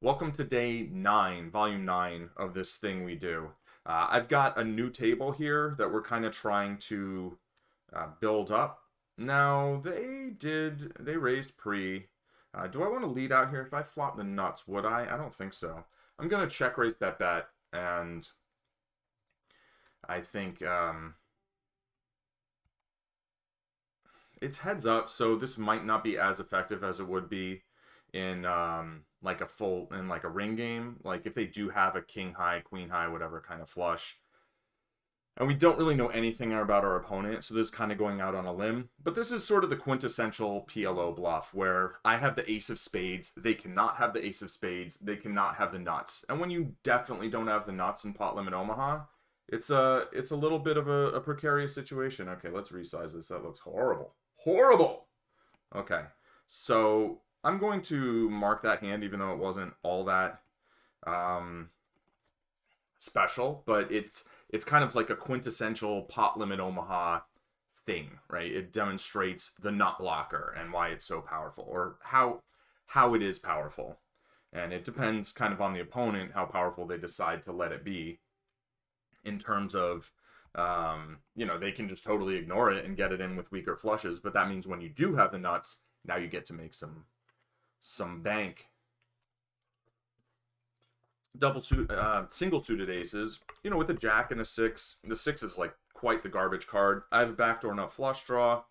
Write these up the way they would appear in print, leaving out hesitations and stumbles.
Welcome to day 9, volume 9 of this thing we do. I've got a new table here that we're kind of trying to build up. Now, they raised pre. Do I want to lead out here? If I flop the nuts, would I? I don't think so. I'm going to check raise bet bet, and I think it's heads up, so this might not be as effective as it would be in like a ring game, like if they do have a king high, queen high, whatever kind of flush. And we don't really know anything about our opponent, so this is kind of going out on a limb. But this is sort of the quintessential PLO bluff, where I have the ace of spades, they cannot have the ace of spades, they cannot have the nuts. And when you definitely don't have the nuts in Pot Limit Omaha, it's a little bit of a precarious situation. Okay, let's resize this. That looks horrible. Horrible! Okay, so I'm going to mark that hand, even though it wasn't all that special, but it's kind of like a quintessential Pot Limit Omaha thing, right? It demonstrates the nut blocker and why it's so powerful, or how it is powerful. And it depends kind of on the opponent how powerful they decide to let it be, in terms of they can just totally ignore it and get it in with weaker flushes, but that means when you do have the nuts, now you get to make some bank. Single suited aces, with a jack and a six. The six is like quite the garbage card. I have a backdoor nut flush draw.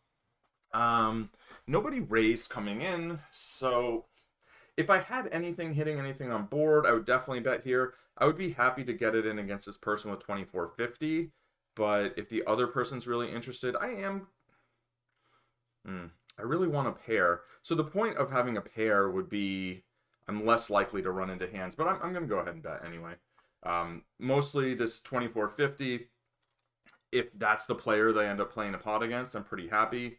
Nobody raised coming in, so if I had anything hitting anything on board, I would definitely bet here. I would be happy to get it in against this person with 2450, but if the other person's really interested, I really want a pair. So the point of having a pair would be I'm less likely to run into hands, but I'm going to go ahead and bet anyway. Mostly this 2450, if that's the player they end up playing a pot against, I'm pretty happy.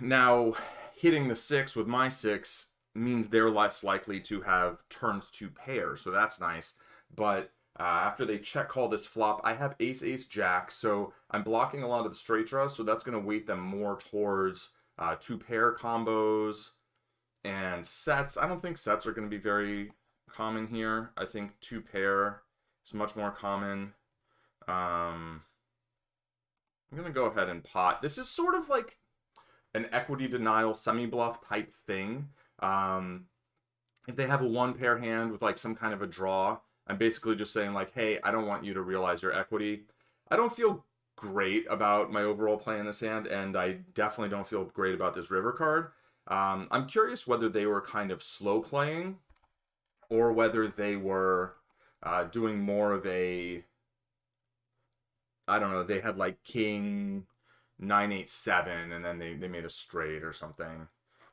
Now, hitting the six with my six means they're less likely to have turns to pair, so that's nice. But after they check call this flop, I have ace, ace, jack, so I'm blocking a lot of the straight draws, so that's going to weight them more towards two pair combos and sets. I don't think sets are going to be very common here. I think two pair is much more common. I'm going to go ahead and pot. This is sort of like an equity denial semi-bluff type thing. If they have a one pair hand with like some kind of a draw, I'm basically just saying like, hey, I don't want you to realize your equity. I don't feel great about my overall play in this hand, and I definitely don't feel great about this river card. I'm curious whether they were kind of slow playing, or whether they were doing more of a, I don't know, they had like king 9-8-7 and then they made a straight or something,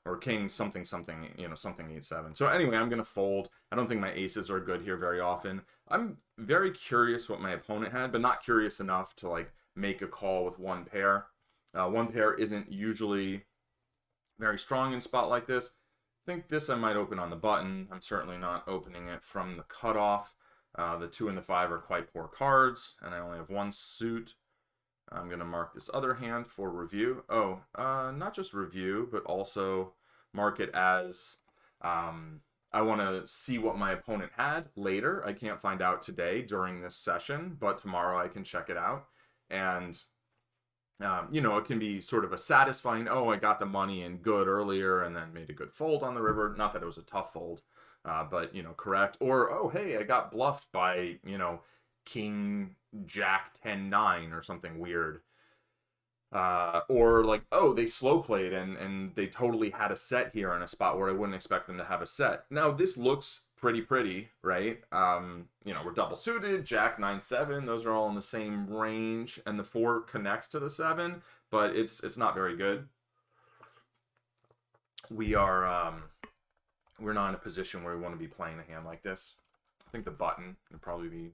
or king something something, something 8-7. So anyway, I'm gonna fold. I don't think my aces are good here very often. I'm very curious what my opponent had, but not curious enough to like make a call with one pair. One pair isn't usually very strong in spot like this. I think this I might open on the button. I'm certainly not opening it from the cutoff. The 2 and the 5 are quite poor cards, and I only have one suit. I'm going to mark this other hand for review. Oh, not just review, but also mark it as I want to see what my opponent had later. I can't find out today during this session, but tomorrow I can check it out. And, it can be sort of a satisfying, oh, I got the money in good earlier and then made a good fold on the river. Not that it was a tough fold, but, correct. Or, oh, hey, I got bluffed by, king jack 10-9 or something weird. Or like, oh, they slow played and they totally had a set here in a spot where I wouldn't expect them to have a set. Now this looks pretty, right? We're double suited, jack 9-7, those are all in the same range, and the 4 connects to the 7, but it's not very good. We're not in a position where we want to be playing a hand like this. I think the button would probably be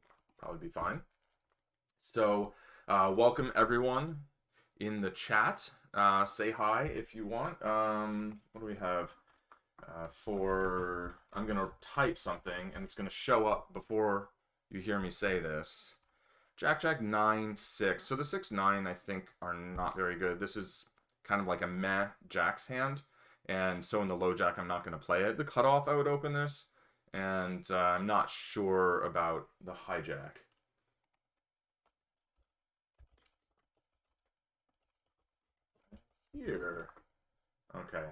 fine. So welcome everyone in the chat. Say hi if you want. What do we have? I'm gonna type something and it's gonna show up before you hear me say this. Jack 9-6. So the 6-9 I think are not very good. This is kind of like a meh jacks hand, and so in the low jack I'm not gonna play it. The cutoff I would open this, And I'm not sure about the hijack. Here. Okay.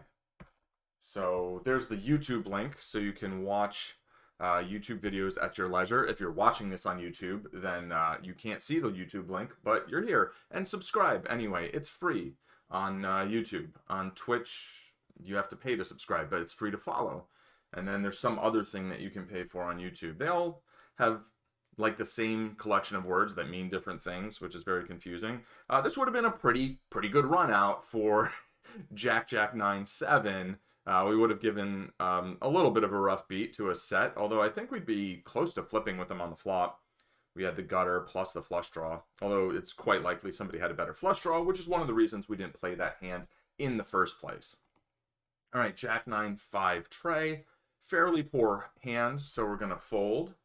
So there's the YouTube link, so you can watch YouTube videos at your leisure. If you're watching this on YouTube, then you can't see the YouTube link, but you're here. And subscribe anyway. It's free on YouTube. On Twitch, you have to pay to subscribe, but it's free to follow. And then there's some other thing that you can pay for on YouTube. They all have like the same collection of words that mean different things, which is very confusing. This would have been a pretty good run out for Jack 9-7. We would have given a little bit of a rough beat to a set, although I think we'd be close to flipping with them on the flop. We had the gutter plus the flush draw, although it's quite likely somebody had a better flush draw, which is one of the reasons we didn't play that hand in the first place. All right, Jack 9-5 tray. Fairly poor hand, so we're going to fold.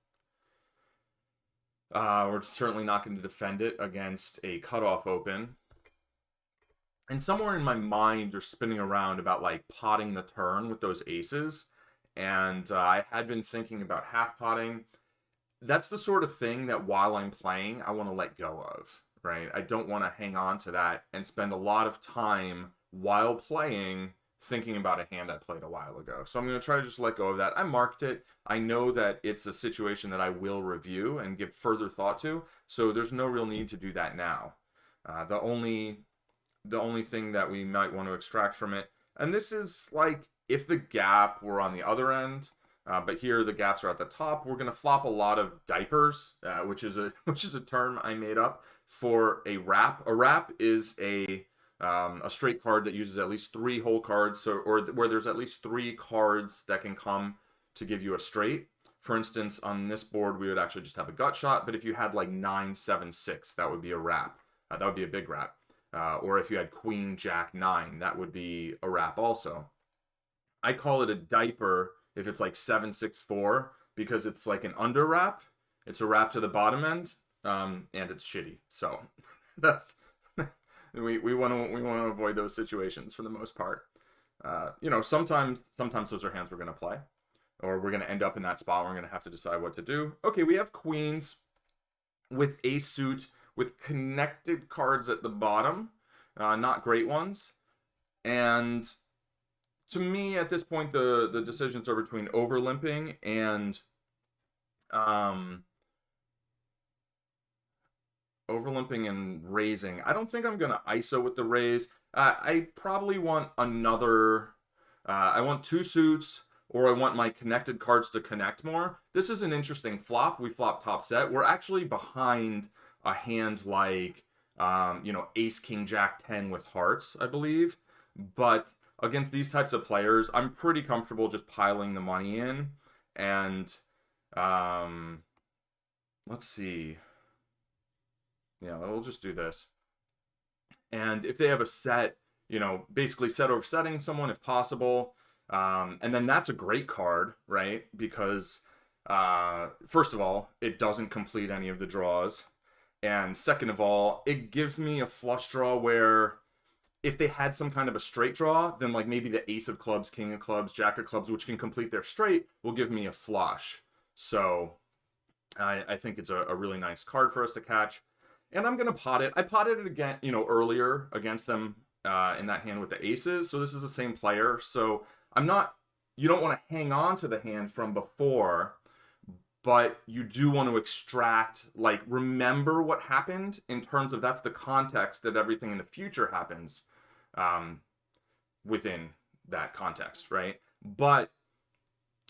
We're certainly not going to defend it against a cutoff open. And somewhere in my mind, you're spinning around about like potting the turn with those aces. And I had been thinking about half potting. That's the sort of thing that while I'm playing, I want to let go of, right? I don't want to hang on to that and spend a lot of time while playing thinking about a hand I played a while ago. So I'm going to try to just let go of that. I marked it. I know that it's a situation that I will review and give further thought to. So there's no real need to do that now. The only thing that we might want to extract from it, and this is like if the gap were on the other end, but here the gaps are at the top, we're going to flop a lot of diapers, which is a term I made up for a wrap. A wrap is a straight card that uses at least 3 whole cards, or where there's at least 3 cards that can come to give you a straight. For instance, on this board, we would actually just have a gut shot, but if you had like 9-7-6, that would be a wrap. That would be a big wrap. Or if you had Queen Jack 9, that would be a wrap also. I call it a diaper if it's like 7-6-4 because it's like an under wrap. It's a wrap to the bottom end, and it's shitty. So that's we want to avoid those situations for the most part. You know, sometimes those are hands we're going to play, or we're going to end up in that spot where we're going to have to decide what to do. Okay, we have queens with ace suit with connected cards at the bottom, not great ones. And to me, at this point, the decisions are between overlimping and raising. I don't think I'm going to ISO with the raise. I probably want another... I want 2 suits, or I want my connected cards to connect more. This is an interesting flop. We flop top set. We're actually behind a hand like, you know, Ace, King, Jack, 10 with hearts, I believe. But against these types of players, I'm pretty comfortable just piling the money in. And let's see. Yeah, we'll just do this. And if they have a set, you know, basically set over setting someone if possible. And then that's a great card, right? Because first of all, it doesn't complete any of the draws. And second of all, it gives me a flush draw where if they had some kind of a straight draw, then like maybe the ace of clubs, king of clubs, jack of clubs, which can complete their straight, will give me a flush. So I think it's a really nice card for us to catch. And I'm going to pot it. I potted it again, you know, earlier against them in that hand with the aces. So this is the same player. So you don't want to hang on to the hand from before, but you do want to extract, like, remember what happened in terms of that's the context that everything in the future happens within that context, right? But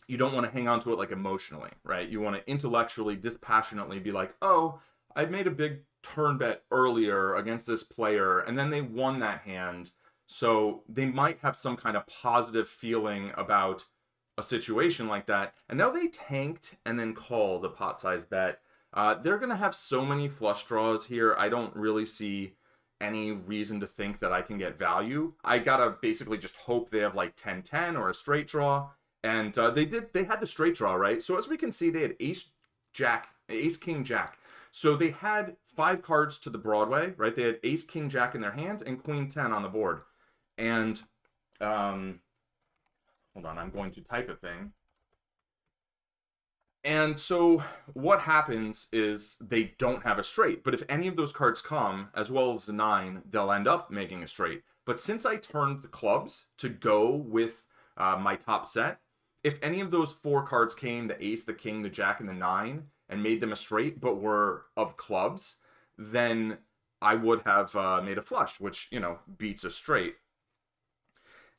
you don't want to hang on to it, like, emotionally, right? You want to intellectually, dispassionately be like, oh, I made a big turn bet earlier against this player, and then they won that hand, so they might have some kind of positive feeling about a situation like that, and now they tanked and then called a pot-sized bet. They're going to have so many flush draws here, I don't really see any reason to think that I can get value. I gotta basically just hope they have like 10-10 or a straight draw, and they had the straight draw, right? So as we can see, they had ace, king, jack. So they had 5 cards to the Broadway, right? They had ace, king, jack in their hand and queen 10 on the board. And, hold on, I'm going to type a thing. And so what happens is they don't have a straight. But if any of those cards come, as well as the 9, they'll end up making a straight. But since I turned the clubs to go with my top set, if any of those 4 cards came, the ace, the king, the jack, and the 9, and made them a straight, but were of clubs, then I would have made a flush, which, beats a straight.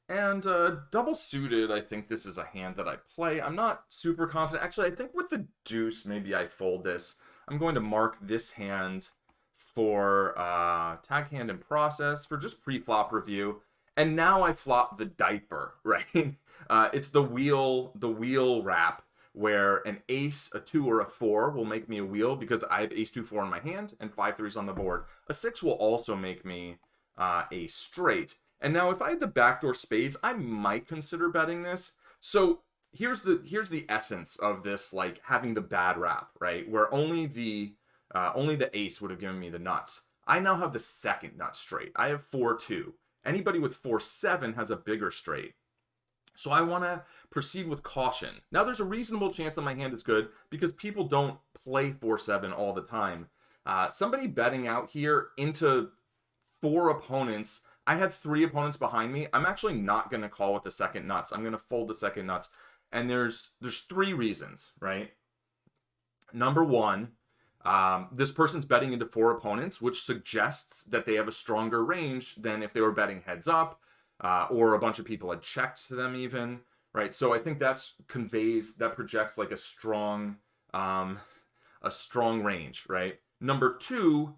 And double suited, I think this is a hand that I play. I'm not super confident. Actually, I think with the deuce, maybe I fold this. I'm going to mark this hand for tag hand in process for just pre-flop review. And now I flop the diaper, right? It's the wheel wrap where an ace, a 2, or a 4 will make me a wheel because I have ace 2, 4 in my hand and 5 3s on the board. A 6 will also make me a straight. And now if I had the backdoor spades, I might consider betting this. So here's the essence of this, like having the bad rap, right? Where only the ace would have given me the nuts. I now have the second nut straight. I have 4-2. Anybody with 4-7 has a bigger straight. So I want to proceed with caution. Now there's a reasonable chance that my hand is good because people don't play 4-7 all the time. Somebody betting out here into 4 opponents. I have 3 opponents behind me. I'm actually not going to call with the second nuts. I'm going to fold the second nuts. And there's 3 reasons, right? Number 1, this person's betting into 4 opponents, which suggests that they have a stronger range than if they were betting heads up, or a bunch of people had checked to them even, right? So I think that projects like a strong range, right? Number 2,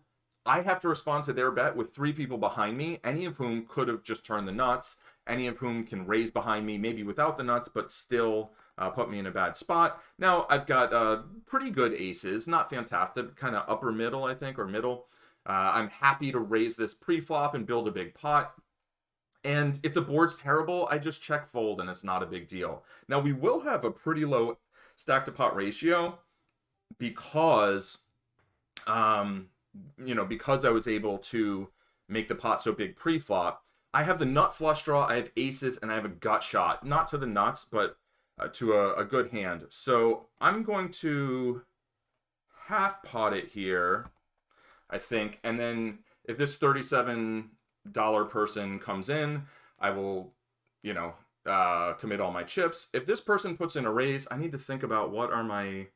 I have to respond to their bet with 3 people behind me, any of whom could have just turned the nuts, any of whom can raise behind me, maybe without the nuts, but still put me in a bad spot. Now, I've got pretty good aces, not fantastic, kind of upper middle, I think, or middle. I'm happy to raise this pre-flop and build a big pot. And if the board's terrible, I just check fold and it's not a big deal. Now, we will have a pretty low stack to pot ratio because because I was able to make the pot so big pre-flop. I have the nut flush draw, I have aces, and I have a gut shot. Not to the nuts, but to a good hand. So I'm going to half pot it here, I think. And then if this $37 person comes in, I will, commit all my chips. If this person puts in a raise, I need to think about what are my...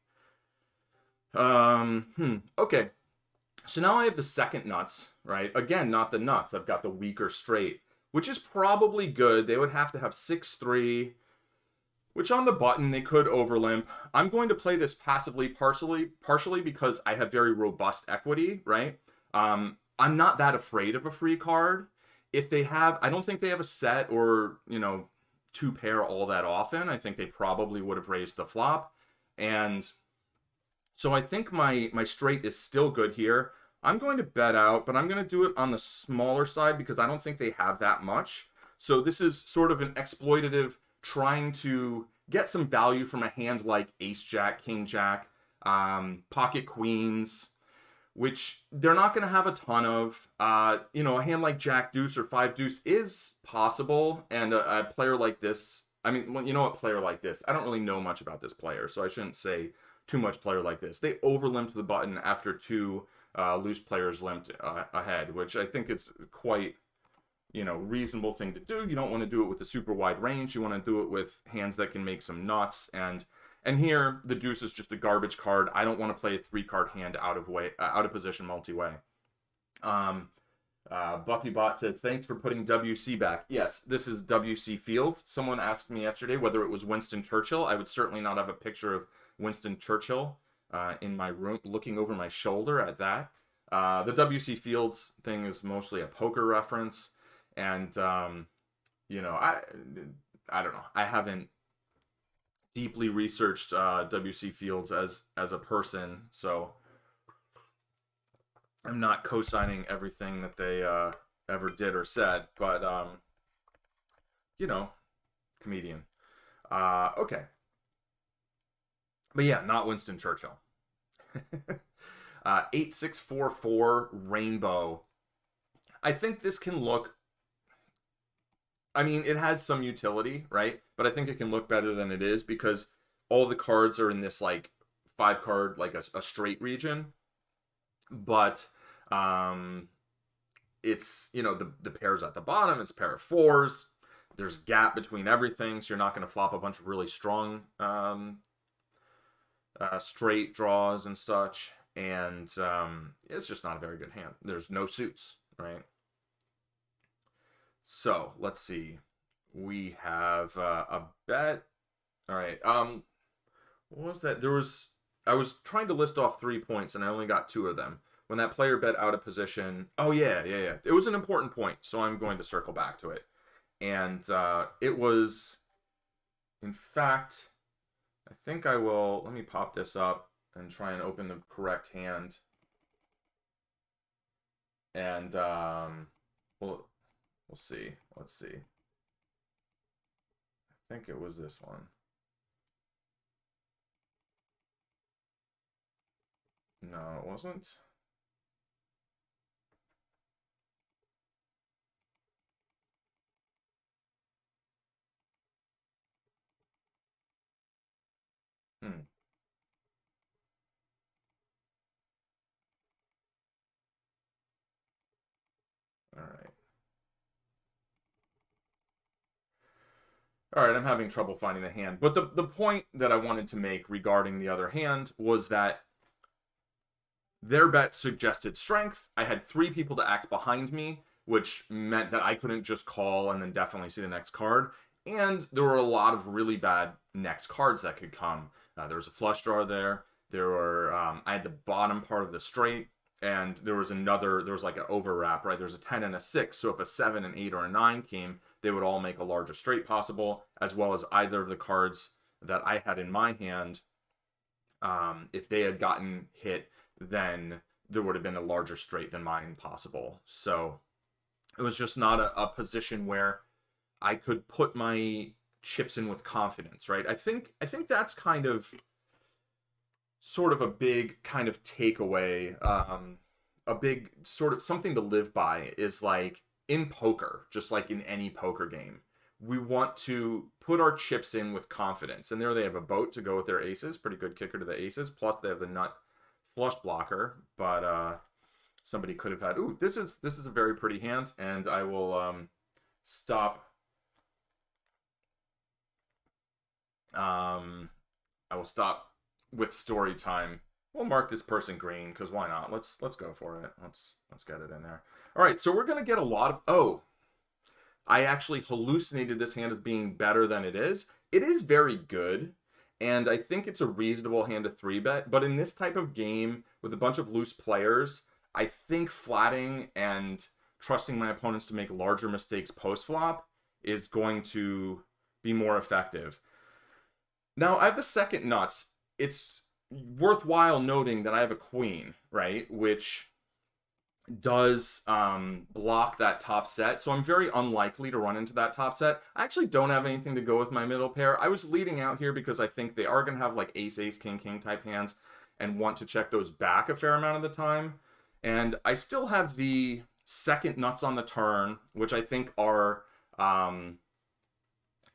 Okay. So now I have the second nuts, right? Again, not the nuts. I've got the weaker straight, which is probably good. They would have to have 6-3, which on the button, they could overlimp. I'm going to play this passively, partially because I have very robust equity, right? I'm not that afraid of a free card. If they have, I don't think they have a set or, 2 pair all that often. I think they probably would have raised the flop. And so I think my straight is still good here. I'm going to bet out, but I'm going to do it on the smaller side because I don't think they have that much. So this is sort of an exploitative trying to get some value from a hand like ace jack, king jack, pocket queens, which they're not going to have a ton of. A hand like jack deuce or 5 deuce is possible, and a player like this, I mean, a player like this, I don't really know much about this player, so I shouldn't say too much player like this. They overlimped the button after 2 loose players limped ahead, which I think is quite, reasonable thing to do. You don't want to do it with a super wide range. You want to do it with hands that can make some nuts. And here, the deuce is just a garbage card. I don't want to play a 3-card hand out of position multi-way. BuffyBot says, thanks for putting WC back. Yes, this is WC Field. Someone asked me yesterday whether it was Winston Churchill. I would certainly not have a picture of Winston Churchill in my room, looking over my shoulder at that. The W.C. Fields thing is mostly a poker reference, and I don't know. I haven't deeply researched W.C. Fields as a person, so I'm not co-signing everything that they ever did or said. But comedian. Okay. But yeah, not Winston Churchill. 8644 Rainbow. I think this can look... I mean, it has some utility, right? But I think it can look better than it is because all the cards are in this, like, 5 card, like a straight region. But it's, you know, the pairs at the bottom, it's a pair of 4s. There's gap between everything, so you're not going to flop a bunch of really strong straight draws and such. And it's just not a very good hand. There's no suits, right? So let's see. We have a bet. All right. What was that? I was trying to list off 3 points and I only got 2 of them. When that player bet out of position. Oh yeah. It was an important point, so I'm going to circle back to it. And it was, in fact, I think I will. Let me pop this up and try and open the correct hand. And we'll see. Let's see. I think it was this one. No, it wasn't. All right. All right, I'm having trouble finding the hand. But the point that I wanted to make regarding the other hand was that their bet suggested strength. I had 3 people to act behind me, which meant that I couldn't just call and then definitely see the next card. And there were a lot of really bad next cards that could come. There was a flush draw there. There were I had the bottom part of the straight, and there was like an overwrap, right? There's a 10 and a 6, so if a 7, an 8, or a 9 came, they would all make a larger straight possible, as well as either of the cards that I had in my hand. If they had gotten hit, then there would have been a larger straight than mine possible. So it was just not a position where I could put my chips in with confidence, right? I think that's kind of sort of a big kind of takeaway, a big sort of something to live by is like in poker, just like in any poker game, we want to put our chips in with confidence. And there they have a boat to go with their aces, pretty good kicker to the aces, plus they have the nut flush blocker, but somebody could have had, ooh, this is a very pretty hand, and I will stop. I will stop with story time. We'll mark this person green because why not? Let's go for it. Let's get it in there. All right, so we're gonna get a lot of. Oh, I actually hallucinated this hand as being better than it is. It is very good, and I think it's a reasonable hand to 3-bet. But in this type of game with a bunch of loose players, I think flatting and trusting my opponents to make larger mistakes post flop is going to be more effective. Now I have the second nuts. It's worthwhile noting that I have a queen, right, which does block that top set, so I'm very unlikely to run into that top set. I actually don't have anything to go with my middle pair. I was leading out here because I think they are going to have like ace, ace, king, king type hands and want to check those back a fair amount of the time. And I still have the second nuts on the turn, which I think are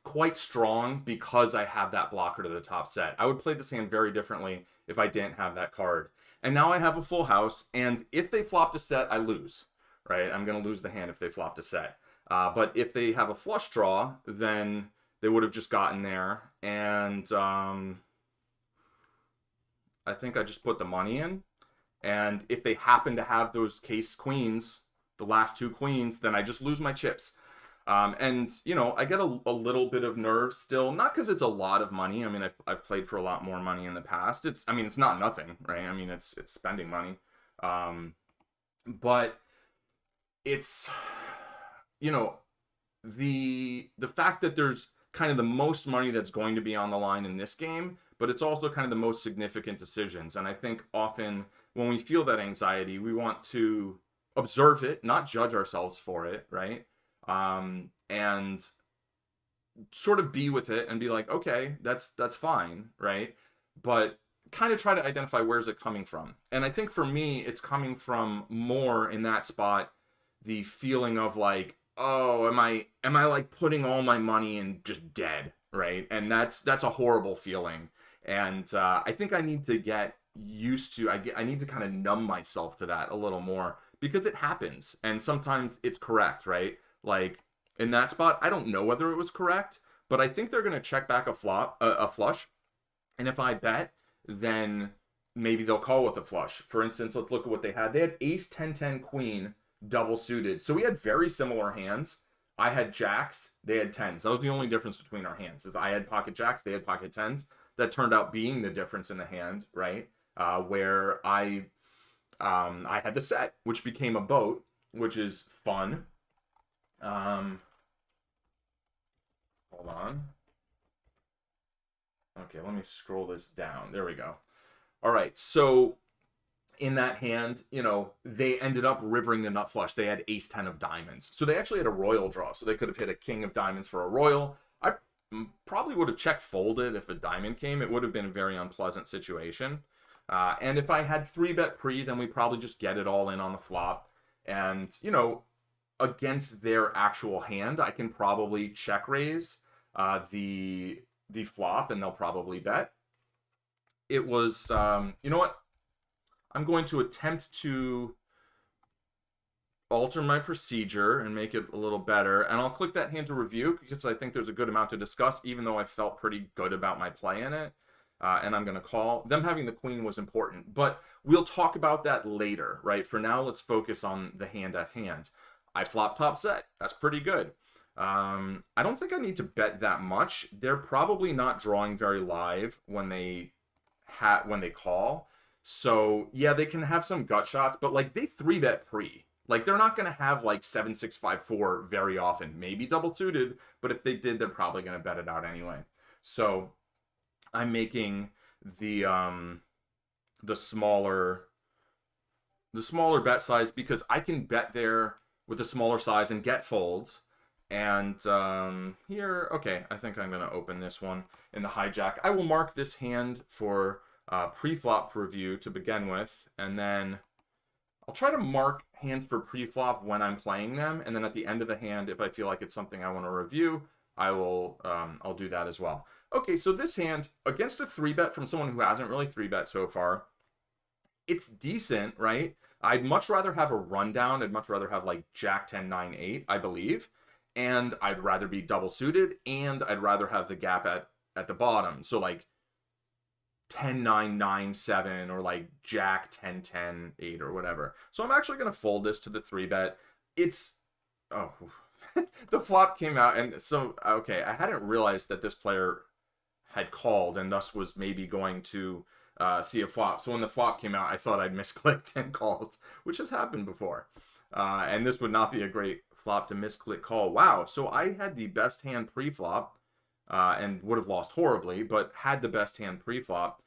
quite strong because I have that blocker to the top set. I would play this hand very differently if I didn't have that card. And now I have a full house, and if they flopped a set, I lose, right? I'm going to lose the hand if they flopped a set. But if they have a flush draw, then they would have just gotten there. And I think I just put the money in. And if they happen to have those case queens, the last 2 queens, then I just lose my chips. And, you know, I get a little bit of nerves still, not because it's a lot of money. I mean, I've played for a lot more money in the past. It's not nothing, right? I mean, it's spending money. But it's, you know, the fact that there's kind of the most money that's going to be on the line in this game, but it's also kind of the most significant decisions. And I think often when we feel that anxiety, we want to observe it, not judge ourselves for it, right? And sort of be with it and be like, okay, that's fine, right? But kind of try to identify where's it coming from. And I think for me, it's coming from more in that spot, the feeling of like, oh, am I like putting all my money in just dead, right? And that's a horrible feeling. And I think I need to get used to, I need to kind of numb myself to that a little more because it happens. And sometimes it's correct, right? Like in that spot, I don't know whether it was correct, but I think they're going to check back a flush. And if I bet, then maybe they'll call with a flush. For instance, let's look at what they had. They had ace 10-10 queen double suited. So we had very similar hands. I had jacks, they had tens. That was the only difference between our hands. Is I had pocket jacks, they had pocket tens. That turned out being the difference in the hand, right? Where I had the set, which became a boat, which is fun. Hold on. Okay, let me scroll this down. There we go. All right, so in that hand, you know, they ended up rivering the nut flush. They had ace 10 of diamonds. So they actually had a royal draw. So they could have hit a king of diamonds for a royal. I probably would have check folded if a diamond came. It would have been a very unpleasant situation. And if I had 3-bet pre, then we probably just get it all in on the flop. And, you know, against their actual hand, I can probably check raise the flop, and they'll probably bet. It was, you know what? I'm going to attempt to alter my procedure and make it a little better. And I'll click that hand to review because I think there's a good amount to discuss, even though I felt pretty good about my play in it. And I'm going to call. Them having the queen was important, but we'll talk about that later, right? For now, let's focus on the hand at hand. I flop top set. That's pretty good. I don't think I need to bet that much. They're probably not drawing very live when they call. So yeah, they can have some gut shots, but like they 3-bet pre. Like they're not gonna have like 7-6-5-4 very often. Maybe double suited, but if they did, they're probably gonna bet it out anyway. So I'm making the smaller bet size because I can bet there with a smaller size and get folds. And here, okay, I think I'm gonna open this one in the hijack. I will mark this hand for pre-flop review to begin with, and then I'll try to mark hands for pre-flop when I'm playing them, and then at the end of the hand, if I feel like it's something I want to review, I'll do that as well. Okay, so this hand against a 3-bet from someone who hasn't really 3-bet so far, it's decent, right? I'd much rather have a rundown. I'd much rather have like Jack 10 9 8, I believe, and I'd rather be double suited, and I'd rather have the gap at the bottom. So like 10 9 9 7 or like Jack 10 10 8 or whatever. So I'm actually going to fold this to the 3-bet. It's the flop came out, and so okay, I hadn't realized that this player had called and thus was maybe going to see a flop. So when the flop came out, I thought I'd misclicked and called, which has happened before. And this would not be a great flop to misclick call. Wow, so I had the best hand pre-flop and would have lost horribly, but had the best hand pre-flop.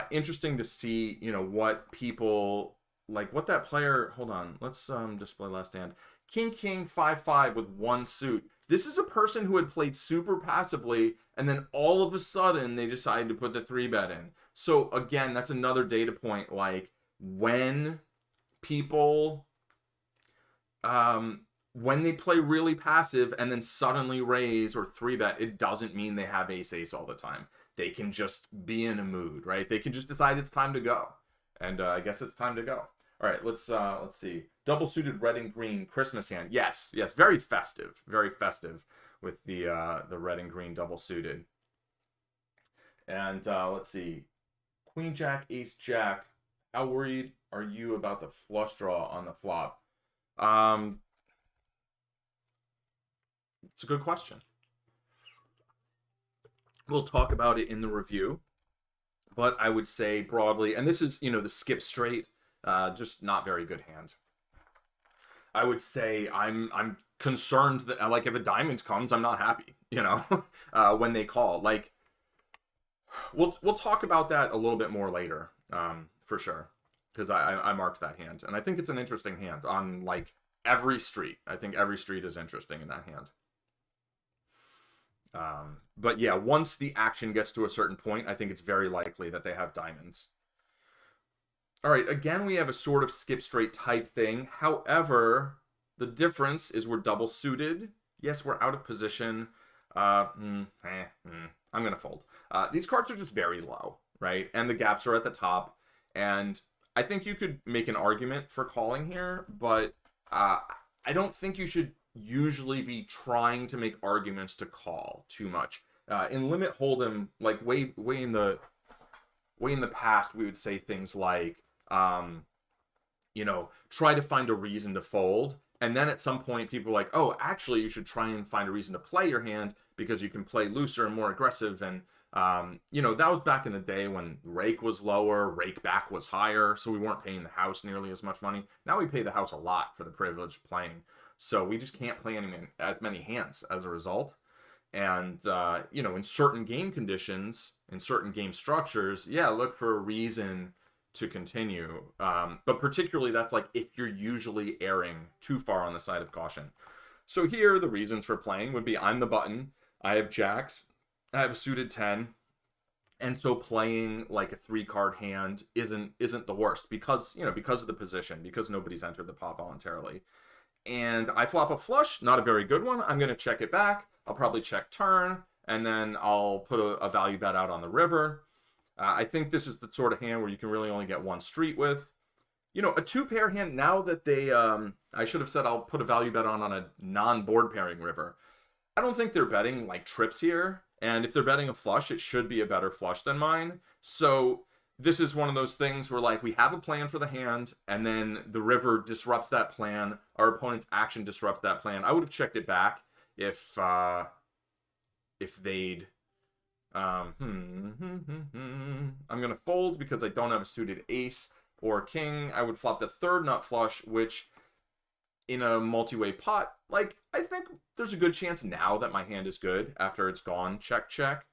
Interesting to see, you know, what people, like what that player, hold on, let's display last hand. King, 5-5 with one suit. This is a person who had played super passively, and then all of a sudden they decided to put the 3-bet in. So again, that's another data point. Like when people, when they play really passive and then suddenly raise or 3-bet, it doesn't mean they have ace all the time. They can just be in a mood, right? They can just decide it's time to go, and I guess it's time to go. All right, let's see. Double suited red and green Christmas hand. Yes, very festive with the red and green double suited. And let's see, Queen Jack, Ace Jack. How worried are you about the flush draw on the flop? It's a good question. We'll talk about it in the review, but I would say broadly, and this is, you know, the skip straight. Just not very good hand. I would say I'm concerned that, like, if a diamond comes, I'm not happy, you know, when they call. Like, we'll talk about that a little bit more later, for sure, because I marked that hand, and I think it's an interesting hand on like every street. I think every street is interesting in that hand. But yeah, once the action gets to a certain point, I think it's very likely that they have diamonds. All right, again, we have a sort of skip straight type thing. However, the difference is we're double suited. Yes, we're out of position. I'm going to fold. These cards are just very low, right? And the gaps are at the top. And I think you could make an argument for calling here, but I don't think you should usually be trying to make arguments to call too much. In limit hold'em, like way in the past, we would say things like, try to find a reason to fold. And then at some point, people are like, oh, actually, you should try and find a reason to play your hand because you can play looser and more aggressive. And, that was back in the day when rake was lower, rake back was higher. So we weren't paying the house nearly as much money. Now we pay the house a lot for the privilege of playing. So we just can't play as many hands as a result. And, in certain game conditions, in certain game structures, yeah, look for a reason to continue. But particularly, that's like if you're usually erring too far on the side of caution. So here, the reasons for playing would be I'm the button, I have jacks, I have a suited 10, and so playing like a 3-card hand isn't the worst because of the position, because nobody's entered the pot voluntarily. And I flop a flush, not a very good one. I'm going to check it back. I'll probably check turn, and then I'll put a value bet out on the river. I think this is the sort of hand where you can really only get one street with. A 2-pair hand, now that they, I should have said I'll put a value bet on a non-board pairing river. I don't think they're betting like trips here. And if they're betting a flush, it should be a better flush than mine. So this is one of those things where like we have a plan for the hand and then the river disrupts that plan. Our opponent's action disrupts that plan. I would have checked it back if they'd I'm gonna fold because I don't have a suited ace or king. I would flop the 3rd nut flush, which in a multi-way pot, like I think there's a good chance now that my hand is good after it's gone. Check, check.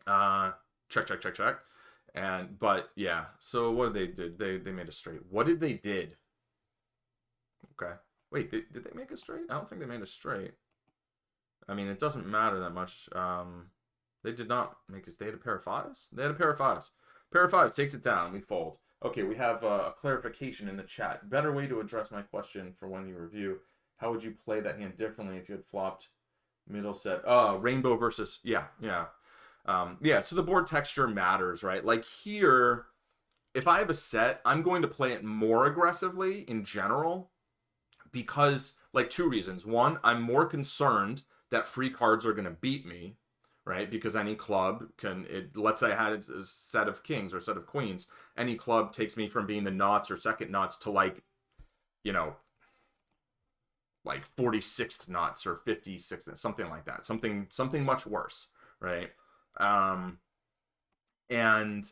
Check, check, check, check. But yeah, so what did they do? They made a straight. What did they did? Okay. Wait, did they make a straight? I don't think they made a straight. I mean, it doesn't matter that much. They did not make they had a pair of 5s? They had a pair of 5s. Pair of 5s takes it down. We fold. Okay, we have a clarification in the chat. Better way to address my question for when you review. How would you play that hand differently if you had flopped middle set? Rainbow versus... Yeah. So the board texture matters, right? Like here, if I have a set, I'm going to play it more aggressively in general because, like, 2 reasons. One, I'm more concerned that free cards are going to beat me, right? Because any club let's say I had a set of kings or a set of queens. Any club takes me from being the nuts or second nuts to like 46th nuts or 56th, something like that. Something much worse, right? And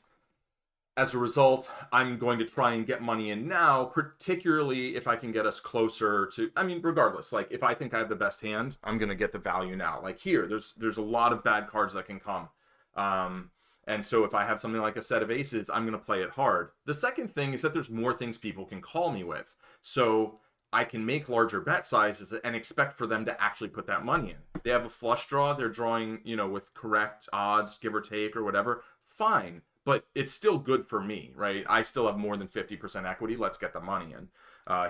as a result, I'm going to try and get money in now, particularly if I can get us closer to, regardless, like if I think I have the best hand, I'm going to get the value now. Like here, there's a lot of bad cards that can come. And so if I have something like a set of aces, I'm going to play it hard. The second thing is that there's more things people can call me with. So I can make larger bet sizes and expect for them to actually put that money in. They have a flush draw, they're drawing, with correct odds, give or take or whatever. Fine. But it's still good for me, right? I still have more than 50% equity. Let's get the money in.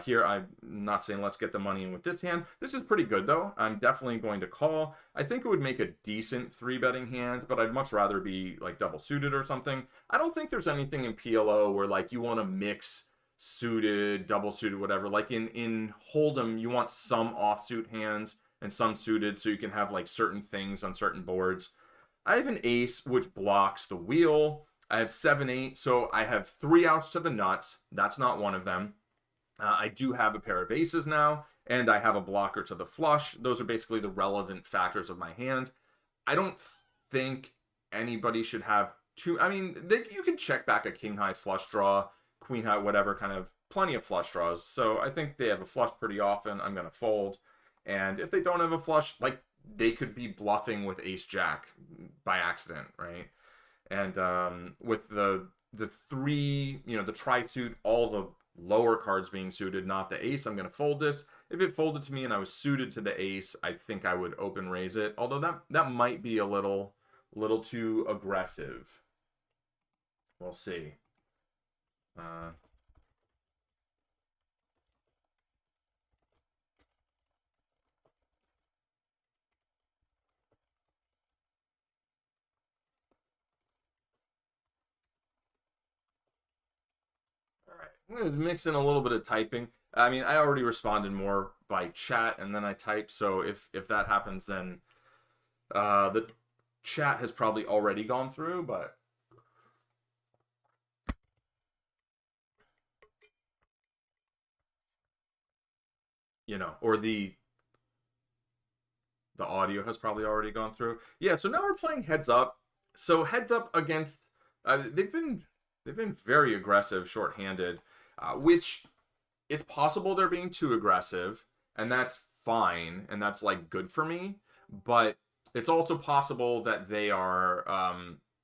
Here, I'm not saying let's get the money in with this hand. This is pretty good, though. I'm definitely going to call. I think it would make a decent 3-betting hand, but I'd much rather be, like, double suited or something. I don't think there's anything in PLO where, like, you want to mix suited, double suited, whatever. Like, in Hold'em, you want some offsuit hands and some suited so you can have, like, certain things on certain boards. I have an ace, which blocks the wheel. I have 7-8, so I have 3 outs to the nuts. That's not one of them. I do have a pair of aces now, and I have a blocker to the flush. Those are basically the relevant factors of my hand. I don't think anybody should have two... you can check back a king-high flush draw, queen-high, whatever, kind of plenty of flush draws. So I think they have a flush pretty often. I'm going to fold. And if they don't have a flush, like, they could be bluffing with ace-jack by accident, right? And with the 3, the tri-suit, all the lower cards being suited, not the ace, I'm going to fold this. If it folded to me and I was suited to the ace, I think I would open raise it. Although that might be a little too aggressive. We'll see. I'm gonna mix in a little bit of typing. I mean, I already responded more by chat and then I typed, so if that happens, then the chat has probably already gone through, but you know, or the audio has probably already gone through. Yeah, so now we're playing heads up. So heads up against they've been very aggressive shorthanded, which it's possible they're being too aggressive, and that's fine, and that's like good for me. But it's also possible that they are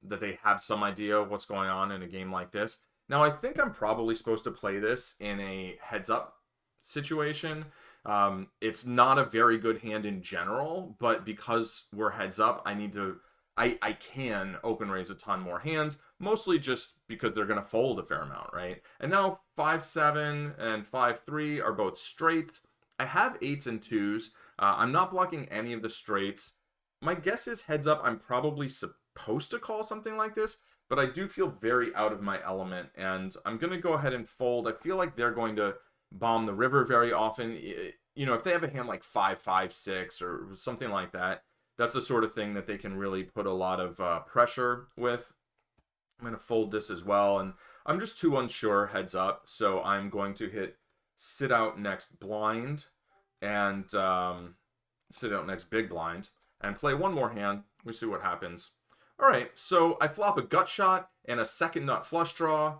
that they have some idea of what's going on in a game like this. Now, I think I'm probably supposed to play this in a heads up situation. It's not a very good hand in general, but because we're heads up, I can open raise a ton more hands, mostly just because they're going to fold a fair amount, right? And now 5-7 and 5-3 are both straights. I have 8s and 2s. I'm not blocking any of the straights. My guess is heads up, I'm probably supposed to call something like this, but I do feel very out of my element, and I'm going to go ahead and fold. I feel like they're going to bomb the river very often. You know, if they have a hand like 5-5-6 or something like that, that's the sort of thing that they can really put a lot of pressure with. I'm going to fold this as well, and I'm just too unsure heads up, so I'm going to hit sit out next blind and sit out next big blind and play one more hand. We see what happens. All right, so I flop a gut shot and a second nut flush draw.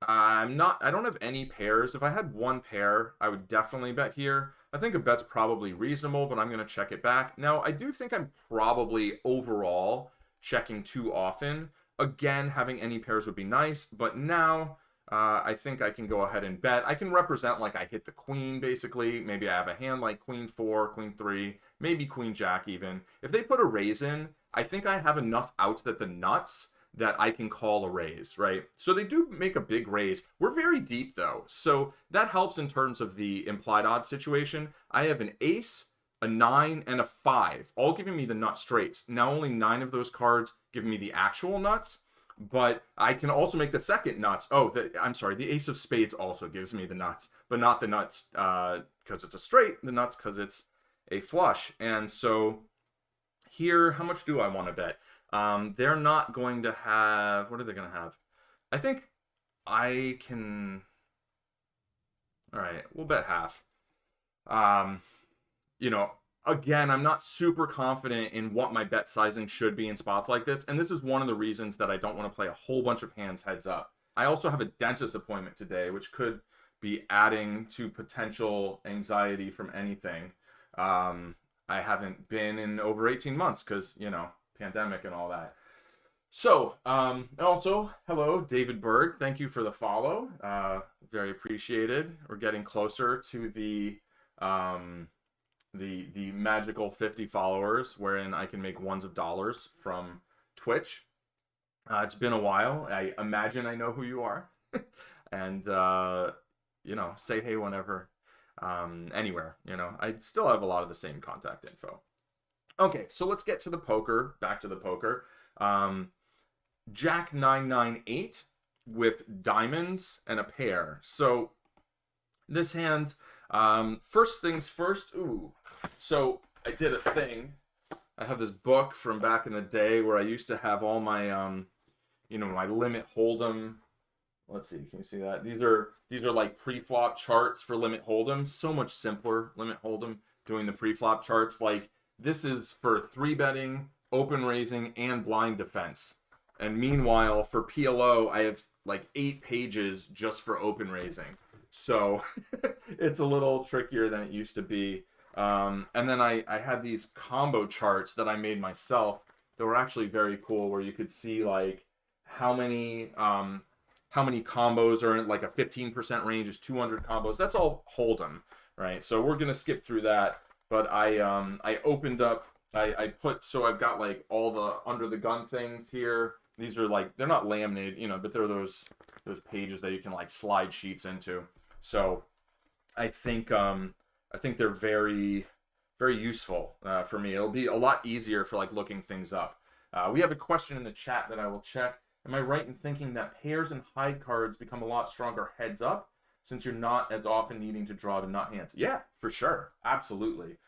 I don't have any pairs. If I had one pair, I would definitely bet here. I think a bet's probably reasonable, but I'm going to check it back. Now, I do think I'm probably overall checking too often. Again, having any pairs would be nice, but now I think I can go ahead and bet. I can represent like I hit the queen, basically. Maybe I have a hand like queen 4, queen 3, maybe queen jack even. If they put a raise in, I think I have enough outs that the nuts that I can call a raise, right? So they do make a big raise. We're very deep though, so that helps in terms of the implied odds situation. I have an ace, a 9, and a 5, all giving me the nut straights. Now only 9 of those cards give me the actual nuts, but I can also make the second nuts. I'm sorry, the ace of spades also gives me the nuts, but not the nuts because it's a straight, the nuts because it's a flush. And so here, how much do I want to bet? They're not going to have... What are they going to have? I think I can... All right, we'll bet half. You know, again, I'm not super confident in what my bet sizing should be in spots like this, and this is one of the reasons that I don't want to play a whole bunch of hands heads up. I also have a dentist appointment today, which could be adding to potential anxiety from anything. I haven't been in over 18 months because, you know, pandemic and all that. So, also, hello, David Berg. Thank you for the follow. Very appreciated. We're getting closer to the magical 50 followers, wherein I can make ones of dollars from Twitch. It's been a while. I imagine I know who you are, and you know, say hey whenever, anywhere. You know, I still have a lot of the same contact info. Okay, so let's get to the poker. Back to the poker. Jack 9-9-8 with diamonds and a pair. So this hand, first things first. Ooh, so I did a thing. I have this book from back in the day where I used to have all my, you know, my limit hold'em. Let's see, can you see that? These are like pre-flop charts for limit hold'em. So much simpler limit hold'em doing the pre-flop charts. Like, this is for 3-betting, open raising, and blind defense. And meanwhile, for PLO, I have like 8 pages just for open raising. So it's a little trickier than it used to be. And then I had these combo charts that I made myself that were actually very cool, where you could see like how many combos are in like a 15% range is 200 combos. That's all hold'em, right? So we're gonna skip through that. But I opened up, I put, so I've got like all the under the gun things here. These are like, they're not laminated, you know, but they're those pages that you can like slide sheets into. So I think they're very, very useful for me. It'll be a lot easier for like looking things up. We have a question in the chat that I will check. Am I right in thinking that pairs and hide cards become a lot stronger heads up since you're not as often needing to draw to nut hands? Yeah, for sure. Absolutely.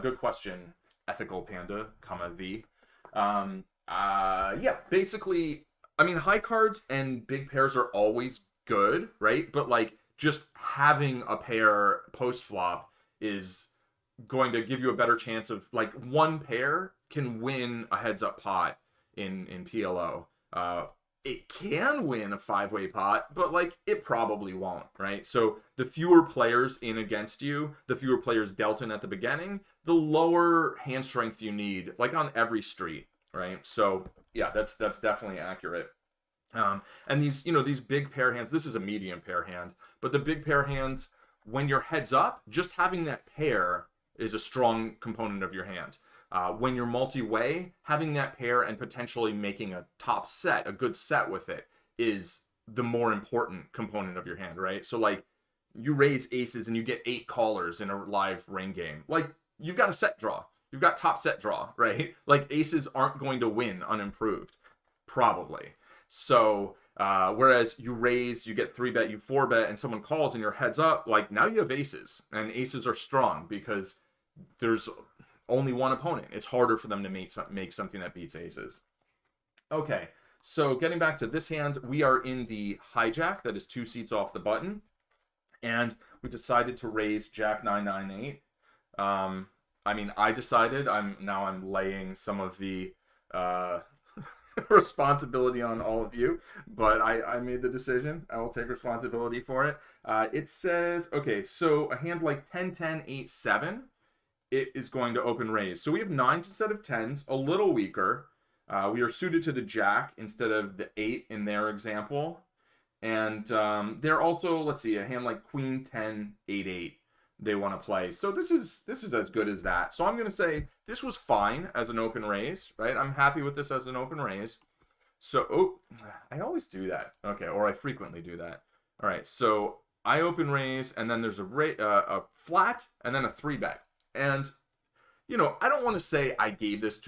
Good question, ethical panda, comma V. Yeah, basically, I mean, high cards and big pairs are always good, right? But like just having a pair post flop is going to give you a better chance of like one pair can win a heads up pot in PLO. It can win a 5-way pot, but like it probably won't, right? So the fewer players in against you, the fewer players dealt in at the beginning, the lower hand strength you need, like on every street, right? So yeah, that's definitely accurate. And these, these big pair hands, this is a medium pair hand, but the big pair hands, when you're heads up, just having that pair is a strong component of your hand. When you're multi-way, having that pair and potentially making a top set, a good set with it, is the more important component of your hand, right? So like, you raise aces and you get 8 callers in a live ring game. Like, you've got a set draw. You've got top set draw, right? Like, aces aren't going to win unimproved, probably. So, whereas you raise, you get 3-bet, you 4-bet, and someone calls and you're heads up, like, now you have aces. And aces are strong because there's only one opponent. It's harder for them to make something that beats aces. Okay, so getting back to this hand, we are in the hijack that is 2 seats off the button. And we decided to raise Jack 998. I mean, I decided. I'm laying some of the responsibility on all of you, but I made the decision. I will take responsibility for it. It says, okay, so a hand like 10, 10, 8, 7, it is going to open raise. So we have 9s instead of 10s, a little weaker. We are suited to the jack instead of the 8 in their example. And they're also, let's see, a hand like Queen 10, 8, 8 they want to play. So this is as good as that. So I'm going to say this was fine as an open raise, right? I'm happy with this as an open raise. So, oh, I always do that. Okay, or I frequently do that. All right, so I open raise, and then there's a flat, and then a 3-bet. And, I don't want to say I gave this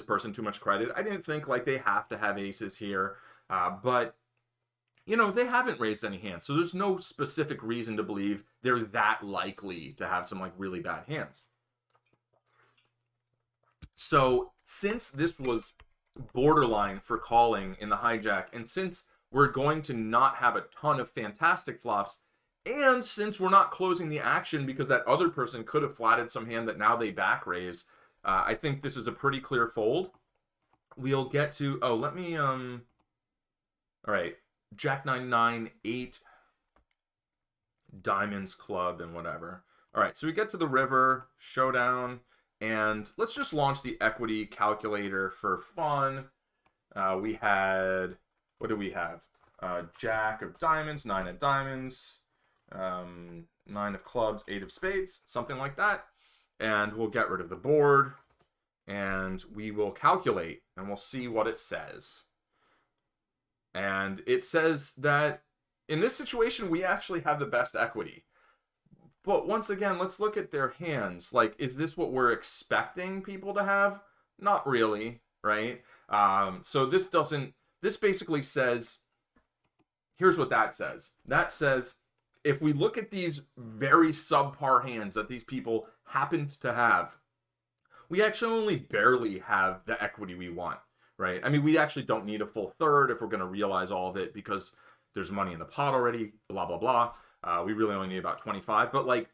person too much credit. I didn't think like they have to have aces here, but they haven't raised any hands, so there's no specific reason to believe they're that likely to have some like really bad hands. So since this was borderline for calling in the hijack, and since we're going to not have a ton of fantastic flops, and since we're not closing the action because that other person could have flatted some hand that now they back raise, I think this is a pretty clear fold. We'll get to, let me, all right. Jack 9, 9, 8, diamonds, club, and whatever. All right, so we get to the river, showdown, and let's just launch the equity calculator for fun. We had, what do we have? Jack of diamonds, 9 of diamonds, 9 of clubs, 8 of spades, something like that. And we'll get rid of the board, and we will calculate, and we'll see what it says. And it says that in this situation, we actually have the best equity. But once again, let's look at their hands. Like, is this what we're expecting people to have? Not really, right? So this basically says, here's what that says. That says, if we look at these very subpar hands that these people happened to have, we actually only barely have the equity we want. Right? I mean, we actually don't need a full third if we're going to realize all of it because there's money in the pot already, blah, blah, blah. We really only need about 25. But, like,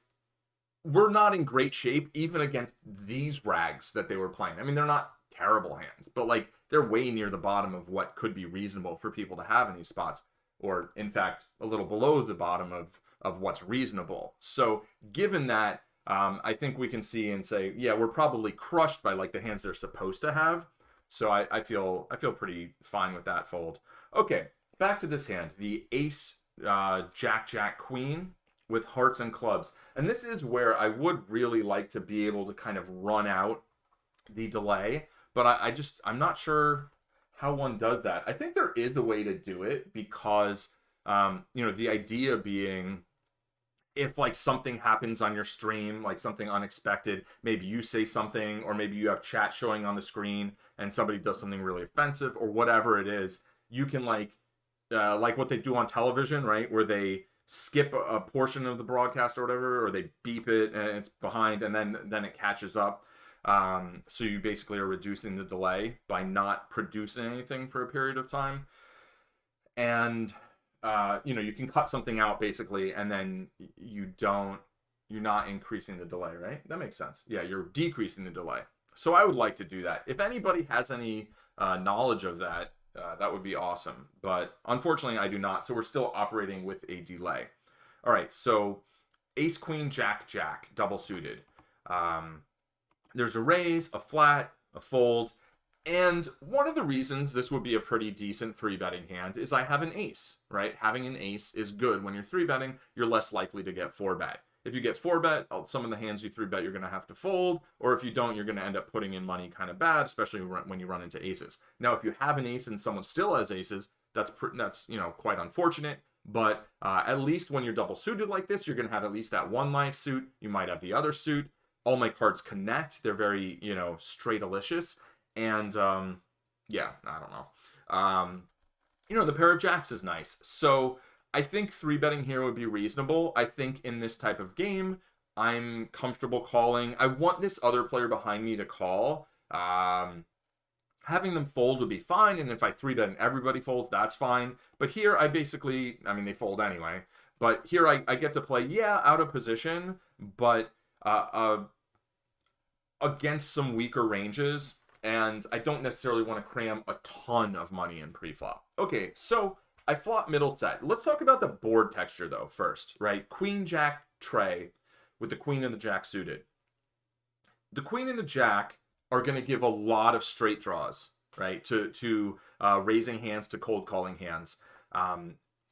we're not in great shape even against these rags that they were playing. I mean, they're not terrible hands, but, like, they're way near the bottom of what could be reasonable for people to have in these spots. Or, in fact, a little below the bottom of what's reasonable. So, given that, I think we can see and say, yeah, we're probably crushed by, like, the hands they're supposed to have. So I feel pretty fine with that fold. Okay, back to this hand, the ace, jack, jack, queen with hearts and clubs. And this is where I would really like to be able to kind of run out the delay, but I'm not sure how one does that. I think there is a way to do it because, the idea being, if like something happens on your stream, like something unexpected, maybe you say something, or maybe you have chat showing on the screen and somebody does something really offensive or whatever it is, you can like what they do on television, right? Where they skip a portion of the broadcast or whatever, or they beep it and it's behind, and then it catches up. So you basically are reducing the delay by not producing anything for a period of time. And you can cut something out basically, and then you're not increasing the delay, right? That makes sense. Yeah, you're decreasing the delay. So I would like to do that. If anybody has any knowledge of that, that would be awesome. But unfortunately, I do not. So we're still operating with a delay. All right, so ace, queen, jack, jack, double suited. There's a raise, a flat, a fold. And one of the reasons this would be a pretty decent 3-betting hand is I have an ace, right? Having an ace is good. When you're 3-betting, you're less likely to get 4-bet. If you get 4-bet, some of the hands you 3-bet, you're going to have to fold. Or if you don't, you're going to end up putting in money kind of bad, especially when you run into aces. Now, if you have an ace and someone still has aces, that's quite unfortunate. But at least when you're double suited like this, you're going to have at least that one live suit. You might have the other suit. All my cards connect. They're very, straight-alicious. And, yeah, I don't know. The pair of jacks is nice. So I think 3-betting here would be reasonable. I think in this type of game, I'm comfortable calling. I want this other player behind me to call. Having them fold would be fine. And if I 3-bet and everybody folds, that's fine. But here, they fold anyway. But here I get to play, out of position, but against some weaker ranges. And I don't necessarily want to cram a ton of money in pre-flop. Okay, so I flop middle set. Let's talk about the board texture, though, first, right? Queen, jack, tray with the queen and the jack suited. The queen and the jack are going to give a lot of straight draws, right, to raising hands, to cold calling hands.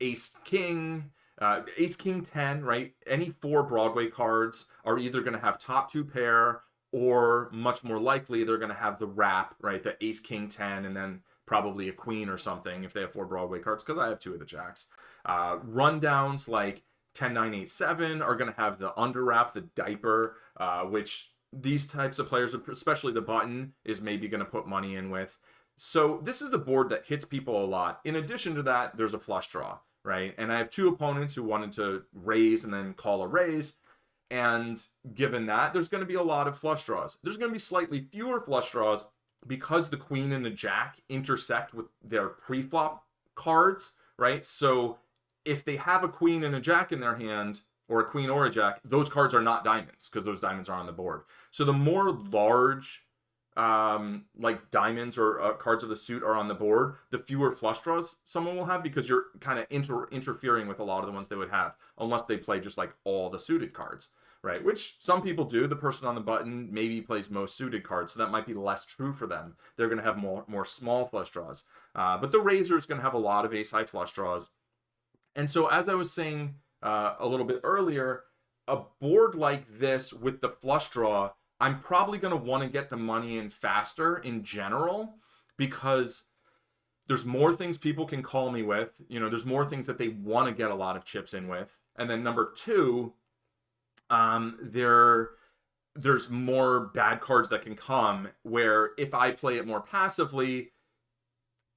Ace, king 10, right? Any 4 Broadway cards are either going to have top 2 pair, or much more likely they're going to have the wrap, right? The ace, king 10, and then probably a queen or something if they have 4 Broadway cards, because I have 2 of the jacks. Rundowns like 10, 9, 8, 7 are going to have the under wrap, the diaper, which these types of players, especially the button, is maybe going to put money in with. So this is a board that hits people a lot. In addition to that, there's a flush draw, right? And I have 2 opponents who wanted to raise and then call a raise. And given that, there's going to be a lot of flush draws. There's going to be slightly fewer flush draws because the queen and the jack intersect with their pre-flop cards, right? So if they have a queen and a jack in their hand, or a queen or a jack, those cards are not diamonds because those diamonds are on the board. So the more large like diamonds or cards of the suit are on the board, the fewer flush draws someone will have, because you're kind of interfering with a lot of the ones they would have, unless they play just like all the suited cards, right? Which some people do. The person on the button maybe plays most suited cards, so that might be less true for them. They're going to have more small flush draws. But the raiser is going to have a lot of ace high flush draws. And so, as I was saying a little bit earlier, a board like this with the flush draw, I'm probably going to want to get the money in faster in general, because there's more things people can call me with. There's more things that they want to get a lot of chips in with. And then number 2, there's more bad cards that can come, where if I play it more passively,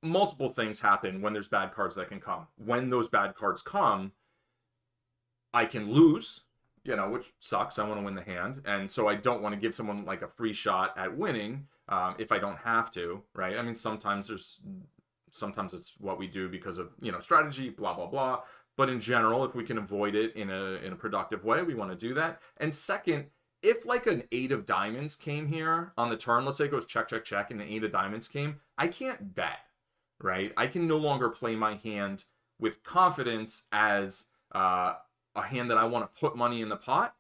multiple things happen when there's bad cards that can come. When those bad cards come, I can lose, which sucks. I want to win the hand. And so I don't want to give someone like a free shot at winning if I don't have to, right? I mean, sometimes it's what we do because of, strategy, blah, blah, blah. But in general, if we can avoid it in a productive way, we want to do that. And second, if like an 8 of diamonds came here on the turn, let's say it goes check, check, check, and an 8 of diamonds came, I can't bet, right? I can no longer play my hand with confidence as a hand that I want to put money in the pot.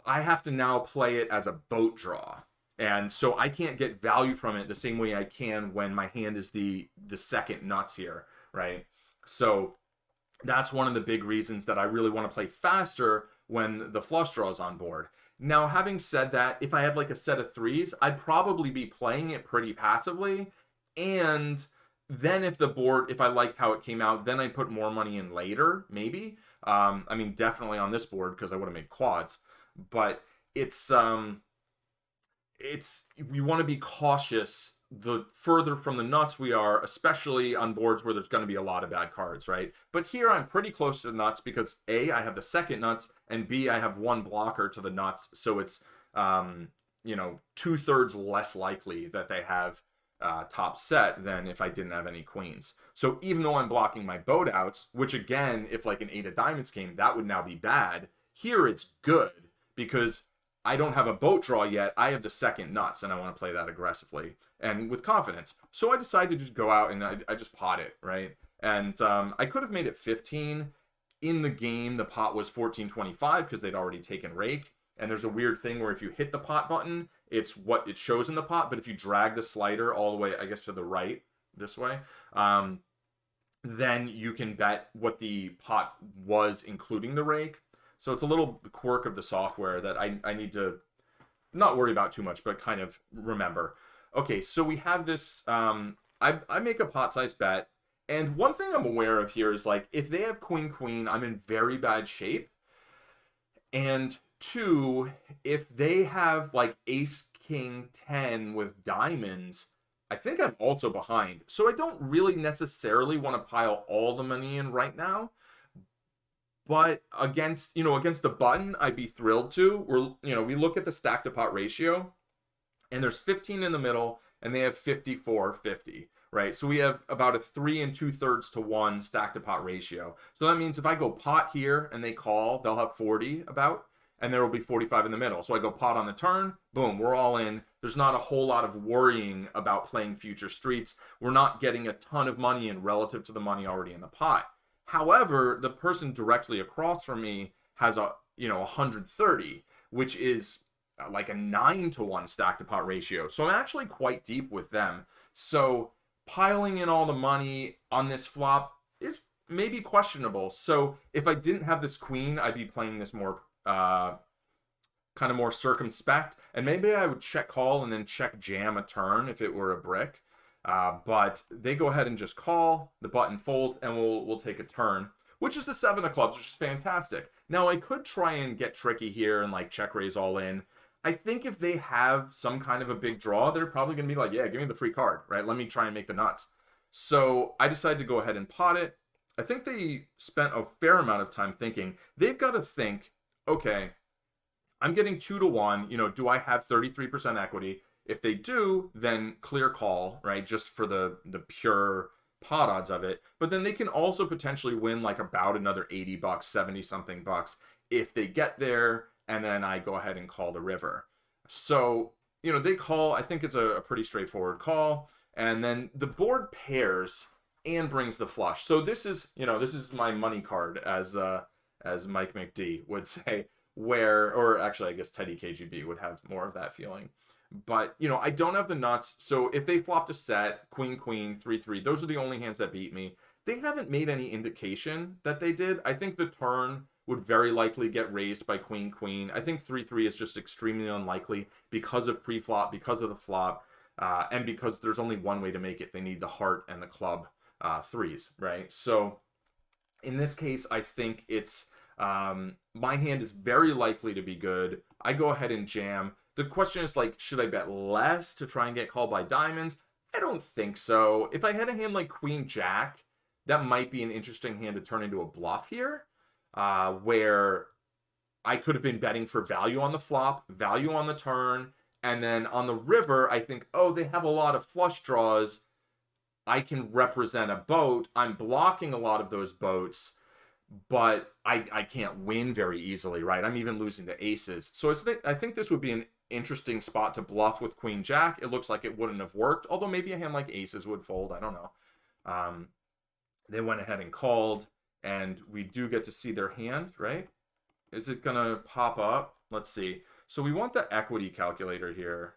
I have to now play it as a boat draw. And so I can't get value from it the same way I can when my hand is the second nuts here, right? So that's one of the big reasons that I really want to play faster when the flush draw is on board. Now, having said that, if I had like a set of 3s, I'd probably be playing it pretty passively. And then if I liked how it came out, then I'd put more money in later, maybe. Definitely on this board, because I would have made quads. But we want to be cautious the further from the nuts we are, especially on boards where there's going to be a lot of bad cards, right? But here I'm pretty close to the nuts because A, I have the second nuts, and B, I have one blocker to the nuts, so it's, you know, 2/3 less likely that they have top set than if I didn't have any queens. So even though I'm blocking my boat outs, which again, if like an 8 of diamonds came, that would now be bad, here it's good because I don't have a boat draw yet. I have the second nuts, and I want to play that aggressively and with confidence. So I decided to just go out and I just pot it, right? And I could have made it 15. In the game, the pot was 14.25 because they'd already taken rake. And there's a weird thing where if you hit the pot button, it's what it shows in the pot. But if you drag the slider all the way, I guess, to the right, this way, then you can bet what the pot was, including the rake. So it's a little quirk of the software that I need to not worry about too much, but kind of remember. Okay, so we have this, I make a pot size bet. And one thing I'm aware of here is, like, if they have queen, I'm in very bad shape. And two, if they have, like, ace, king, 10 with diamonds, I think I'm also behind. So I don't really necessarily want to pile all the money in right now. But against the button, I'd be thrilled to. We look at the stack to pot ratio, and there's 15 in the middle, and they have 54-50, right? So we have about a 3 2/3 to 1 stack to pot ratio. So that means if I go pot here and they call, they'll have 40 about, and there will be 45 in the middle. So I go pot on the turn, boom, we're all in. There's not a whole lot of worrying about playing future streets. We're not getting a ton of money in relative to the money already in the pot. However, the person directly across from me has 130, which is like a 9 to 1 stack to pot ratio. So I'm actually quite deep with them. So piling in all the money on this flop is maybe questionable. So if I didn't have this queen, I'd be playing this more kind of more circumspect, and maybe I would check call and then check jam a turn if it were a brick. But they go ahead and just call, the button fold, and we'll take a turn, which is the 7 of clubs, which is fantastic. Now I could try and get tricky here and like check raise all in. I think if they have some kind of a big draw, they're probably going to be like, yeah, give me the free card, right? Let me try and make the nuts. So I decided to go ahead and pot it. I think they spent a fair amount of time thinking. They've got to think, okay, I'm getting 2 to 1. Do I have 33% equity? If they do, then clear call, right? Just for the pure pot odds of it. But then they can also potentially win like about another $80, 70 something bucks if they get there, and then I go ahead and call the river. So, they call. I think it's a pretty straightforward call. And then the board pairs and brings the flush. So this is my money card, as Mike McD would say, or actually I guess Teddy KGB would have more of that feeling. But, I don't have the nuts. So if they flopped a set, queen, 3-3, those are the only hands that beat me. They haven't made any indication that they did. I think the turn would very likely get raised by queen. I think 3-3 is just extremely unlikely because of pre-flop, because of the flop, and because there's only one way to make it. They need the heart and the club threes, right? So in this case, I think it's my hand is very likely to be good. I go ahead and jam. The question is, like, should I bet less to try and get called by diamonds? I don't think so. If I had a hand like queen jack, that might be an interesting hand to turn into a bluff here, where I could have been betting for value on the flop, value on the turn, and then on the river, I think, oh, they have a lot of flush draws. I can represent a boat. I'm blocking a lot of those boats, but I can't win very easily, right? I'm even losing to aces. So I think this would be an interesting spot to bluff with queen jack. It looks like it wouldn't have worked, although maybe a hand like aces would fold. I don't know. They went ahead and called, and we do get to see their hand, right? Is it going to pop up? Let's see. So we want the equity calculator here,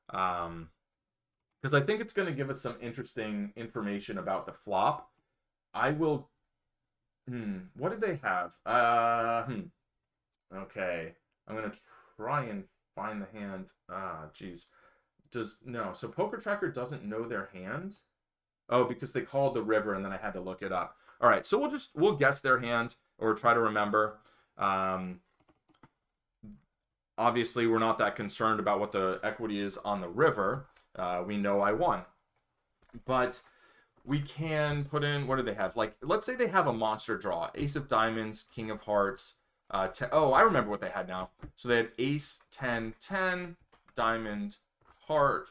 because I think it's going to give us some interesting information about the flop. I will... what did they have? Okay. I'm going to try and find the hand. Geez. So Poker Tracker doesn't know their hand? Oh, because they called the river and then I had to look it up. All right, so we'll guess their hand or try to remember. Obviously, we're not that concerned about what the equity is on the river. we know I won. But we can put in, what do they have? Like, let's say they have a monster draw. Ace of diamonds, king of hearts. Oh, I remember what they had now. So they had ace, 10, 10, diamond, heart,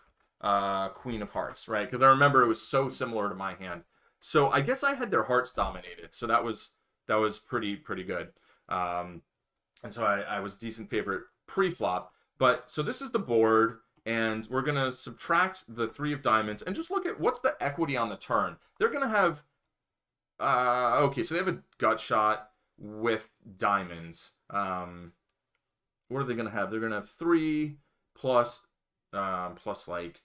queen of hearts, right? Because I remember it was so similar to my hand. So I guess I had their hearts dominated. So that was pretty good. And so I was decent favorite pre-flop. But so this is the board, and we're gonna subtract the 3 of diamonds and just look at what's the equity on the turn. They're gonna have okay, so they have a gut shot with diamonds. What are they gonna have? They're gonna have 3 plus plus like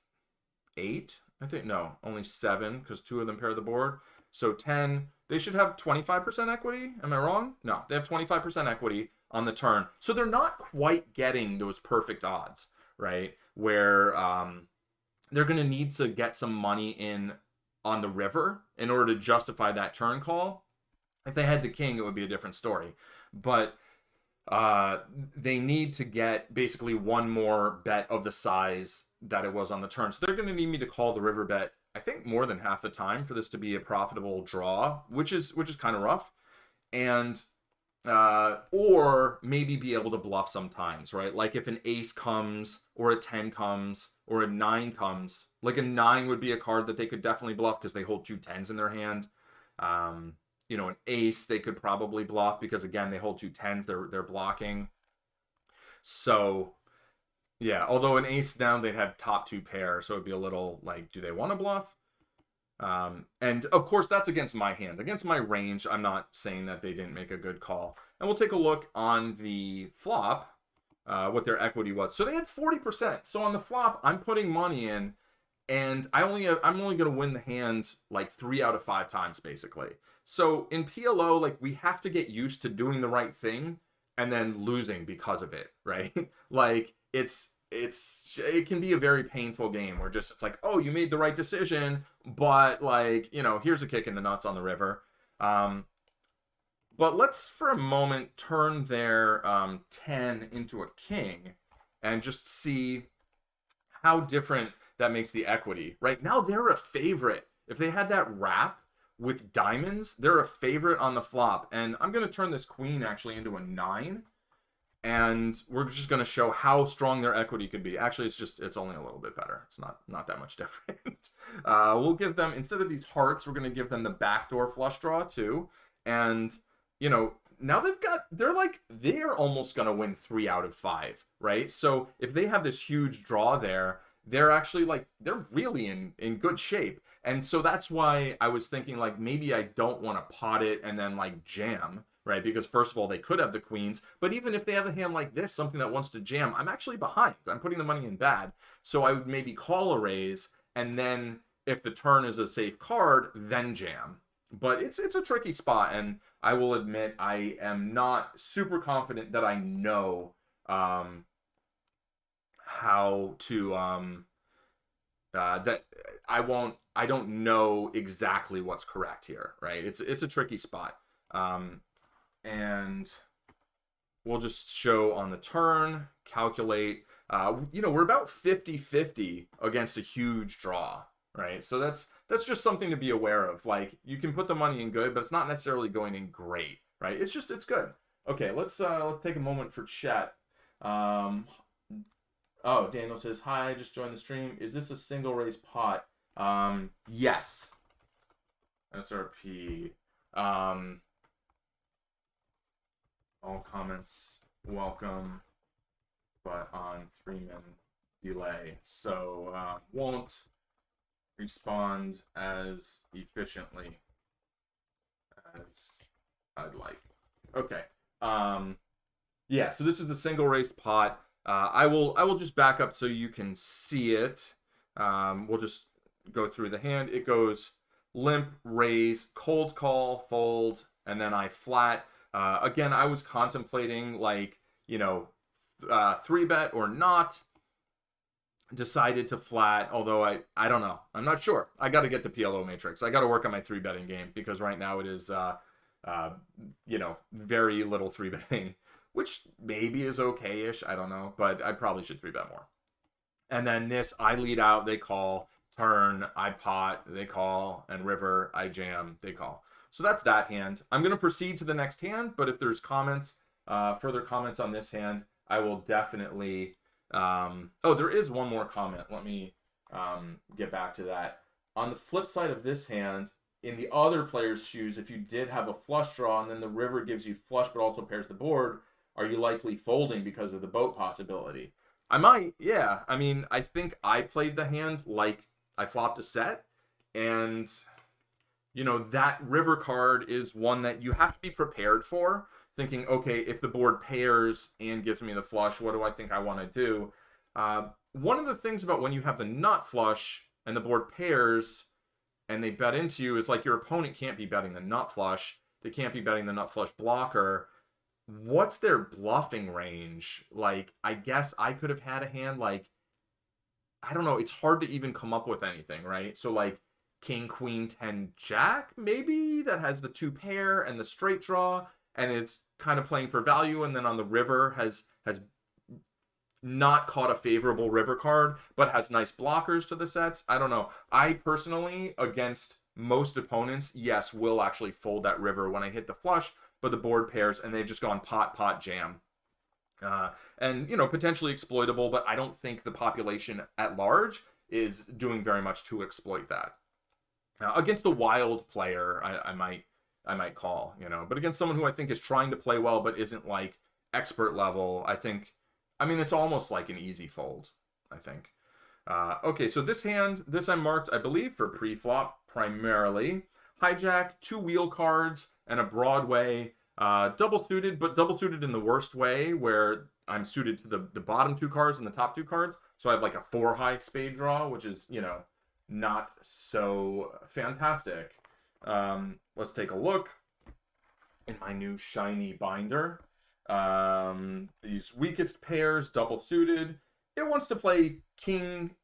8. I think no, only 7 because 2 of them pair the board. So 10. They should have 25% equity. Am I wrong? No, they have 25% equity on the turn. So they're not quite getting those perfect odds, right? Where they're going to need to get some money in on the river in order to justify that turn call. If they had the king, it would be a different story. But they need to get basically one more bet of the size that it was on the turn. So they're going to need me to call the river bet, I think, more than half the time for this to be a profitable draw, which is kind of rough. And or maybe be able to bluff sometimes, right? Like if an ace comes or a 10 comes or a 9 comes, like a 9 would be a card that they could definitely bluff because they hold 2 10s in their hand. You know, an ace they could probably bluff because again they hold 2 10s, they're blocking. So yeah, although an ace down they'd have top 2 pair, so it'd be a little like, do they want to bluff? And of course that's against my hand. Against my range, I'm not saying that they didn't make a good call. And we'll take a look on the flop, what their equity was. So they had 40%. So on the flop, I'm putting money in, and I'm only going to win the hand like 3 out of 5 times basically. So in PLO, like we have to get used to doing the right thing and then losing because of it, right? Like it can be a very painful game where just it's like, oh, you made the right decision, but like, you know, here's a kick in the nuts on the river. But let's for a moment turn their 10 into a king and just see how different that makes the equity. Right now they're a favorite. If they had that wrap with diamonds, they're a favorite on the flop. And I'm going to turn this queen actually into a 9. And we're just going to show how strong their equity could be. Actually, it's only a little bit better. It's not that much different. We'll give them, instead of these hearts, we're going to give them the backdoor flush draw too. And, you know, now they're almost going to win 3 out of 5, right? So if they have this huge draw there, they're actually like, they're really in good shape. And so that's why I was thinking like, maybe I don't want to pot it and then like jam, right? Because first of all, they could have the queens, but even if they have a hand like this, something that wants to jam, I'm actually behind. I'm putting the money in bad. So I would maybe call a raise, and then if the turn is a safe card, then jam. But it's a tricky spot, and I will admit I am not super confident that I know how to that I don't know exactly what's correct here, right? It's a tricky spot. And we'll just show on the turn, calculate. You know, we're about 50-50 against a huge draw, right? So that's just something to be aware of. Like, you can put the money in good, but it's not necessarily going in great, right? It's good. Okay, let's take a moment for chat. Oh, Daniel says, hi, I just joined the stream. Is this a single raise pot? Yes. SRP. All comments welcome, but on 3-min delay. So won't respond as efficiently as I'd like. Okay. Yeah, so this is a single raised pot. I will just back up so you can see it. We'll just go through the hand. It goes limp, raise, cold call, fold, and then I flat. Again, I was contemplating, like, you know, 3-bet or not. Decided to flat, although I don't know. I'm not sure. I got to get the PLO matrix. I got to work on my 3-betting game because right now it is, you know, very little 3-betting, which maybe is okay-ish. I don't know, but I probably should 3-bet more. And then this, I lead out, they call, turn, I pot, they call, and river, I jam, they call. So that's that hand. I'm going to proceed to the next hand, but if there's comments, further comments on this hand, I will definitely... oh, there is one more comment. Let me get back to that. On the flip side of this hand, in the other player's shoes, if you did have a flush draw and then the river gives you flush but also pairs the board, are you likely folding because of the boat possibility? I might, yeah. I mean, I think I played the hand like I flopped a set, and you know, that river card is one that you have to be prepared for, thinking, okay, if the board pairs and gives me the flush, what do I think I want to do? One of the things about when you have the nut flush and the board pairs and they bet into you is like your opponent can't be betting the nut flush. They can't be betting the nut flush blocker. What's their bluffing range? Like, I guess I could have had a hand like, I don't know, it's hard to even come up with anything, right? So like king, queen, 10, jack, maybe, that has the two pair and the straight draw, and it's kind of playing for value, and then on the river has not caught a favorable river card, but has nice blockers to the sets. I don't know. I personally, against most opponents, yes, will actually fold that river when I hit the flush, but the board pairs, and they've just gone pot, pot, jam. And, you know, potentially exploitable, but I don't think the population at large is doing very much to exploit that. Against a wild player, I might call, you know, but against someone who I think is trying to play well but isn't like expert level, I think, I mean, it's almost like an easy fold, I think. Okay, so this hand, this I marked, I believe, for pre-flop primarily. Hijack, two wheel cards, and a Broadway. Double suited, but double suited in the worst way, where I'm suited to the bottom two cards and the top two cards. So I have like a 4-high spade draw, which is, you know, not so fantastic. Let's take a look in my new shiny binder. These weakest pairs, double suited. It wants to play king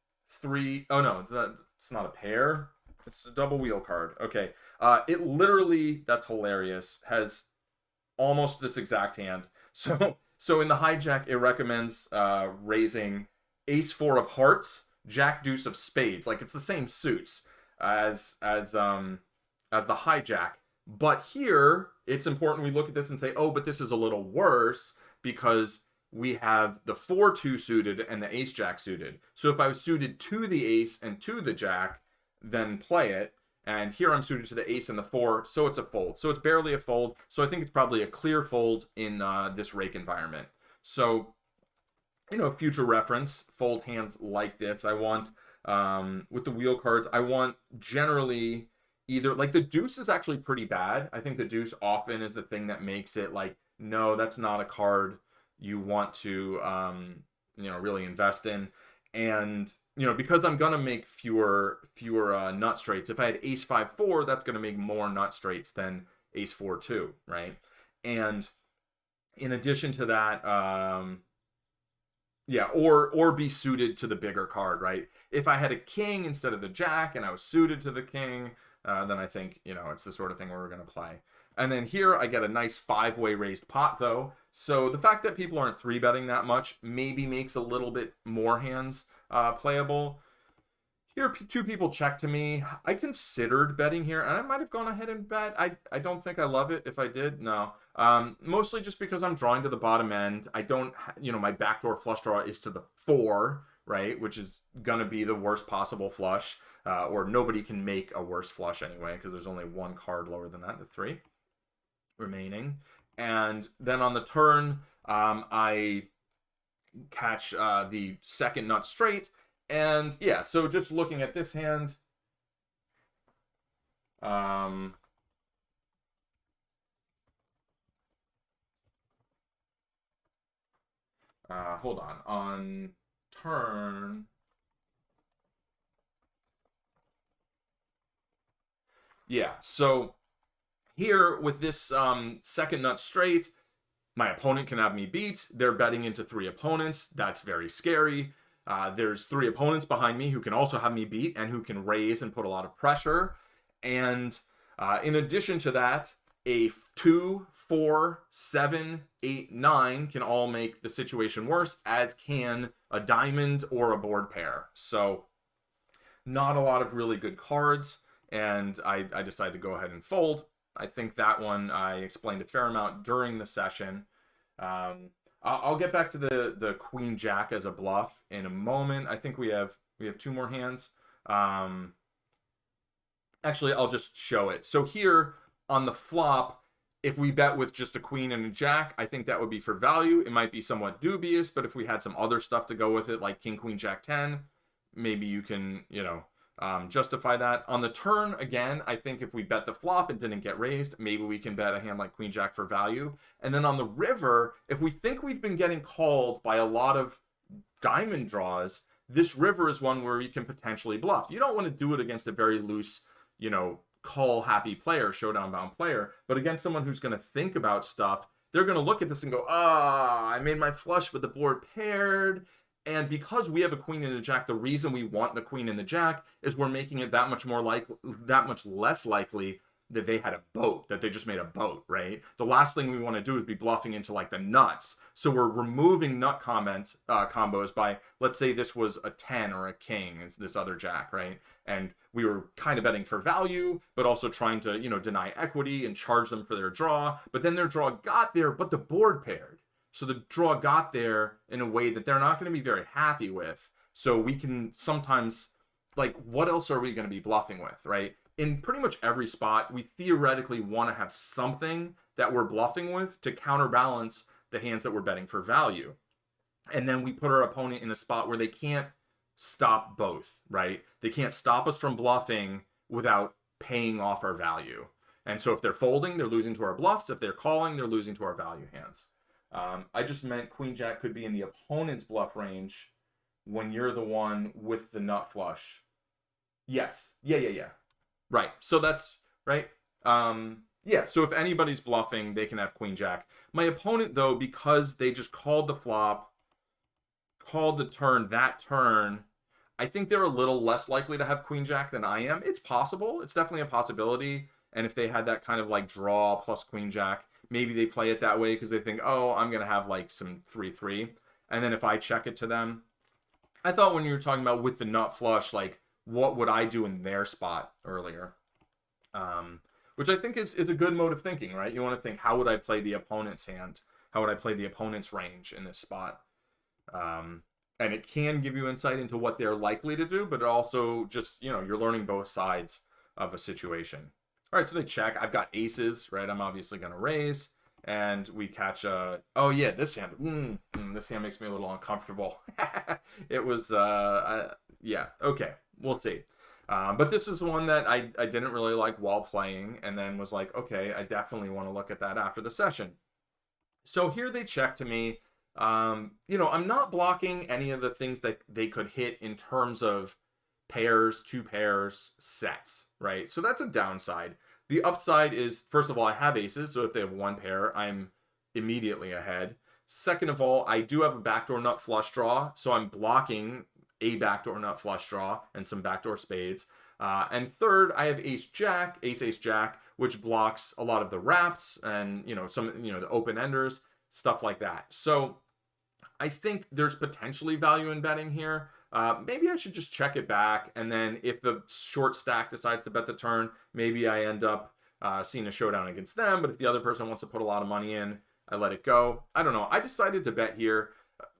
3. Oh no, that's not a pair. It's a double wheel card. Okay. It literally, that's hilarious, has almost this exact hand. So in the hijack, it recommends raising ace 4 of hearts, jack deuce of spades. Like, it's the same suits as the hijack. But here, it's important we look at this and say, oh, but this is a little worse because we have the 4-2 suited and the ace jack suited. So if I was suited to the ace and to the jack, then play it. And here I'm suited to the ace and the 4, so it's a fold. So it's barely a fold. So I think it's probably a clear fold in this rake environment. So, you know, future reference, fold hands like this. I want, with the wheel cards, I want generally either, like, the deuce is actually pretty bad. I think the deuce often is the thing that makes it like, no, that's not a card you want to, you know, really invest in. And, you know, because I'm going to make fewer nut straights. If I had ace 5-4, that's going to make more nut straights than ace 4-2, right? And in addition to that, yeah, or be suited to the bigger card, right? If I had a king instead of the jack and I was suited to the king, then I think, you know, it's the sort of thing where we're going to play. And then here I get a nice 5-way raised pot, though. So the fact that people aren't 3-betting that much maybe makes a little bit more hands playable. Here, 2 people check to me. I considered betting here, and I might have gone ahead and bet. I don't think I love it. If I did, no. Mostly just because I'm drawing to the bottom end. I don't, you know, my backdoor flush draw is to the 4, right? Which is going to be the worst possible flush. Or nobody can make a worse flush anyway, because there's only one card lower than that, the 3 remaining. And then on the turn, I catch the second nut straight. And yeah, so just looking at this hand, hold on turn, yeah, so here with this second nut straight, my opponent can have me beat. They're betting into 3 opponents. That's very scary. There's 3 opponents behind me who can also have me beat and who can raise and put a lot of pressure. And in addition to that, A 2, 4, 7, 8, 9 can all make the situation worse, as can a diamond or a board pair. So not a lot of really good cards, and I decided to go ahead and fold. I think that one I explained a fair amount during the session. I'll get back to the Queen Jack as a bluff in a moment. I think we have two more hands. Actually, I'll just show it. So here on the flop, if we bet with just a queen and a jack, I think that would be for value. It might be somewhat dubious, but if we had some other stuff to go with it, like king, queen, jack, 10, maybe you can, justify that. On the turn, again, I think if we bet the flop and didn't get raised, maybe we can bet a hand like queen, jack for value. And then on the river, if we think we've been getting called by a lot of diamond draws, this river is one where you can potentially bluff. You don't want to do it against a very loose, call happy player, showdown bound player, but against someone who's going to think about stuff, they're going to look at this and go, I made my flush, but the board paired. And because we have a queen and a jack, the reason we want the queen and the jack is we're making it that much less likely that they had a boat, that they just made a boat, right? The last thing we want to do is be bluffing into like the nuts. So we're removing nut combos by, let's say this was a 10 or a king, is this other jack, right? And we were kind of betting for value, but also trying to, deny equity and charge them for their draw. But then their draw got there, but the board paired. So the draw got there in a way that they're not going to be very happy with. So we can sometimes, like, what else are we going to be bluffing with, right? In pretty much every spot, we theoretically want to have something that we're bluffing with to counterbalance the hands that we're betting for value. And then we put our opponent in a spot where they can't stop both, right? They can't stop us from bluffing without paying off our value. And so if they're folding, they're losing to our bluffs. If they're calling, they're losing to our value hands. I just meant queen jack could be in the opponent's bluff range when you're the one with the nut flush. Yes. Yeah. Right. So that's right. Yeah. So if anybody's bluffing, they can have queen jack. My opponent, though, because they just called the flop, called the turn, that turn, I think they're a little less likely to have queen jack than I am. It's possible. It's definitely a possibility. And if they had that kind of like draw plus queen jack, maybe they play it that way because they think, I'm going to have like some 3-3. And then if I check it to them, I thought when you were talking about with the nut flush, like, what would I do in their spot earlier? Which I think is a good mode of thinking, right? You want to think, how would I play the opponent's hand? How would I play the opponent's range in this spot? And it can give you insight into what they're likely to do, but it also just, you're learning both sides of a situation. All right, so they check. I've got aces, right? I'm obviously going to raise. And we catch this hand. This hand makes me a little uncomfortable. It was, yeah, okay. We'll see. But this is one that I didn't really like while playing, and then was like, okay, I definitely want to look at that after the session. So here they check to me. I'm not blocking any of the things that they could hit in terms of pairs, two pairs, sets, right? So that's a downside. The upside is, first of all, I have aces, so if they have one pair, I'm immediately ahead. Second of all, I do have a backdoor nut flush draw, so I'm blocking a backdoor nut flush draw and some backdoor spades. And third, I have ace jack, ace jack, which blocks a lot of the wraps and the open enders, stuff like that. So I think there's potentially value in betting here. Maybe I should just check it back, and then if the short stack decides to bet the turn, maybe I end up seeing a showdown against them. But if the other person wants to put a lot of money in, I let it go. I don't know. I decided to bet here.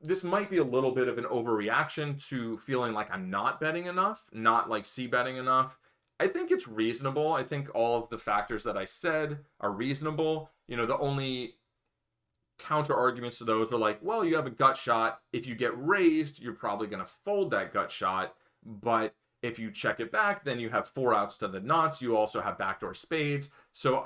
This might be a little bit of an overreaction to feeling like I'm not betting enough, not like c-betting enough. I think it's reasonable. I think all of the factors that I said are reasonable. The only counter arguments to those are like, well, you have a gut shot. If you get raised, you're probably going to fold that gut shot. But if you check it back, then you have 4 outs to the nuts. You also have backdoor spades. So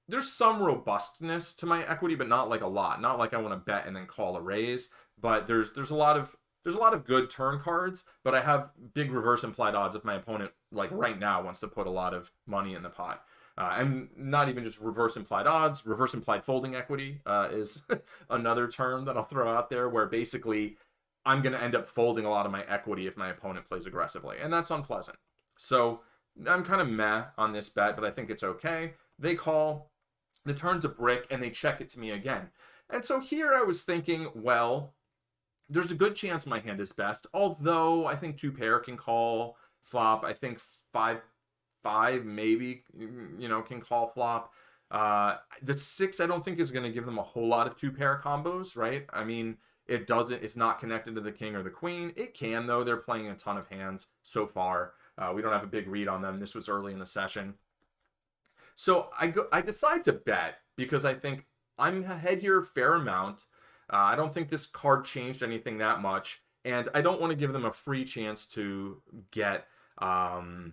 there's some robustness to my equity, but not like a lot. Not like I want to bet and then call a raise. But there's a lot of good turn cards, but I have big reverse implied odds if my opponent, like right now, wants to put a lot of money in the pot. And not even just reverse implied odds, reverse implied folding equity is another term that I'll throw out there, where basically I'm going to end up folding a lot of my equity if my opponent plays aggressively, and that's unpleasant. So I'm kind of meh on this bet, but I think it's okay. They call, the turn's a brick, and they check it to me again. And so here I was thinking, well, there's a good chance my hand is best, although I think 2 pair can call flop. I think 5 maybe, can call flop. The 6 I don't think is going to give them a whole lot of 2 pair combos, right? I mean, it's not connected to the king or the queen. It can, though. They're playing a ton of hands so far. We don't have a big read on them. This was early in the session. So I decide to bet because I think I'm ahead here a fair amount. I don't think this card changed anything that much, and I don't want to give them a free chance to get 2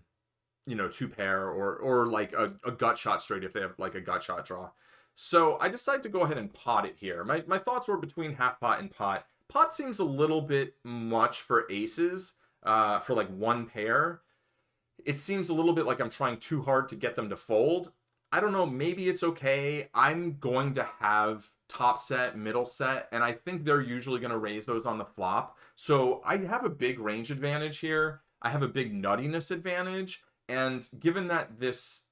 pair or like a gut shot straight if they have like a gut shot draw. So I decide to go ahead and pot it here. My thoughts were between half pot and pot. Pot seems a little bit much for aces, for like 1 pair. It seems a little bit like I'm trying too hard to get them to fold. I don't know, maybe it's okay. I'm going to have top set, middle set, and I think they're usually going to raise those on the flop. So I have a big range advantage here. I have a big nuttiness advantage. And given that this,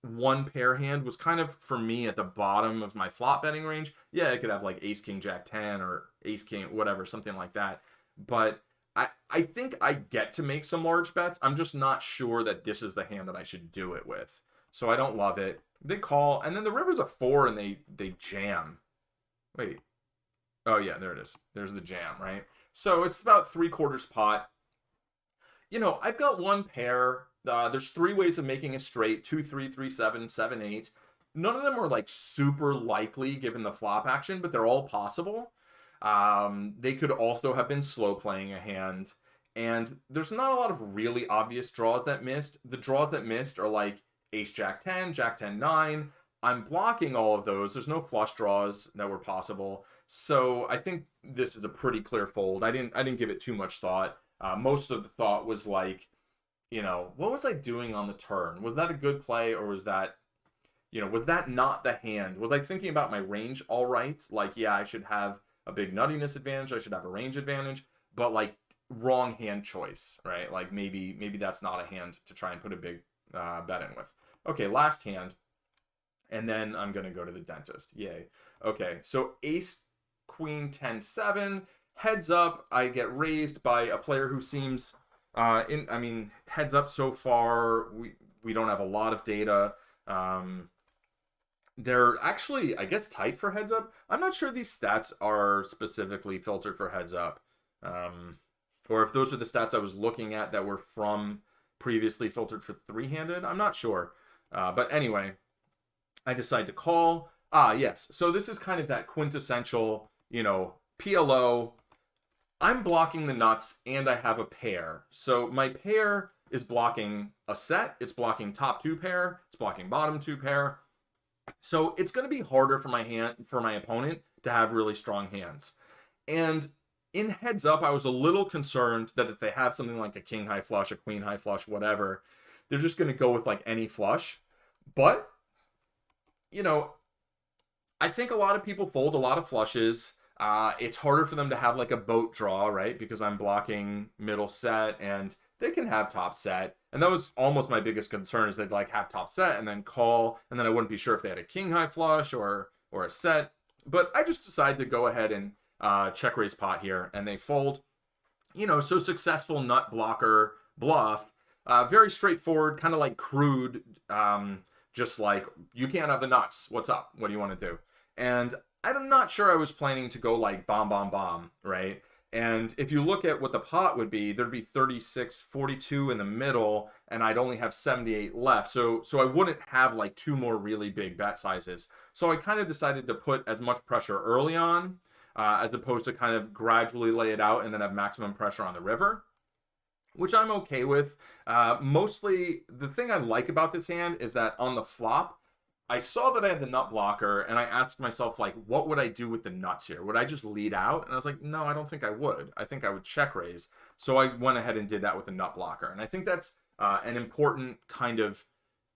1 pair hand was kind of, for me, at the bottom of my flop betting range, yeah, I could have like ace, king, jack 10 or ace, king, whatever, something like that. But I think I get to make some large bets. I'm just not sure that this is the hand that I should do it with. So I don't love it. They call, and then the river's a 4 and they jam. Wait. Oh yeah, there it is. There's the jam, right? So it's about 3/4 pot. I've got 1 pair. There's 3 ways of making a straight: 2, 3, 3, 7, 7, 8. None of them are like super likely given the flop action, but they're all possible. They could also have been slow playing a hand, and there's not a lot of really obvious draws that missed. The draws that missed are like ace, jack 10, jack 10, 9. I'm blocking all of those. There's no flush draws that were possible. So I think this is a pretty clear fold. I didn't give it too much thought. Most of the thought was like, what was I doing on the turn? Was that a good play, or was that not the hand? Was I thinking about my range all right? Like, yeah, I should have a big nuttiness advantage. I should have a range advantage, but like wrong hand choice, right? Like maybe that's not a hand to try and put a big bet in with. Okay, last hand. And then I'm going to go to the dentist. Yay. Okay, so ace, queen, 10, 7. Heads up, I get raised by a player who seems, heads up so far, we don't have a lot of data. They're actually, I guess, tight for heads up. I'm not sure these stats are specifically filtered for heads up. Or if those are the stats I was looking at that were from previously filtered for 3-handed. I'm not sure. But anyway, I decide to call. Yes. So this is kind of that quintessential, PLO. I'm blocking the nuts and I have a pair. So my pair is blocking a set. It's blocking top 2 pair. It's blocking bottom 2 pair. So it's going to be harder for my opponent to have really strong hands. And in heads up, I was a little concerned that if they have something like a king high flush, a queen high flush, whatever, they're just going to go with like any flush. But, I think a lot of people fold a lot of flushes. It's harder for them to have like a boat draw, right? Because I'm blocking middle set and they can have top set. And that was almost my biggest concern, is they'd like have top set and then call. And then I wouldn't be sure if they had a king high flush or a set. But I just decided to go ahead and check raise pot here, and they fold. So successful nut blocker bluff. Very straightforward, kind of like crude. Just like, you can't have the nuts. What's up? What do you want to do? And I'm not sure I was planning to go like bomb, bomb, bomb, right? And if you look at what the pot would be, there'd be 36, 42 in the middle, and I'd only have 78 left. So I wouldn't have like 2 more really big bet sizes. So I kind of decided to put as much pressure early on, as opposed to kind of gradually lay it out and then have maximum pressure on the river, which I'm okay with. Mostly, the thing I like about this hand is that on the flop, I saw that I had the nut blocker, and I asked myself, like, what would I do with the nuts here? Would I just lead out? And I was like, no, I don't think I would. I think I would check raise. So I went ahead and did that with the nut blocker. And I think that's an important kind of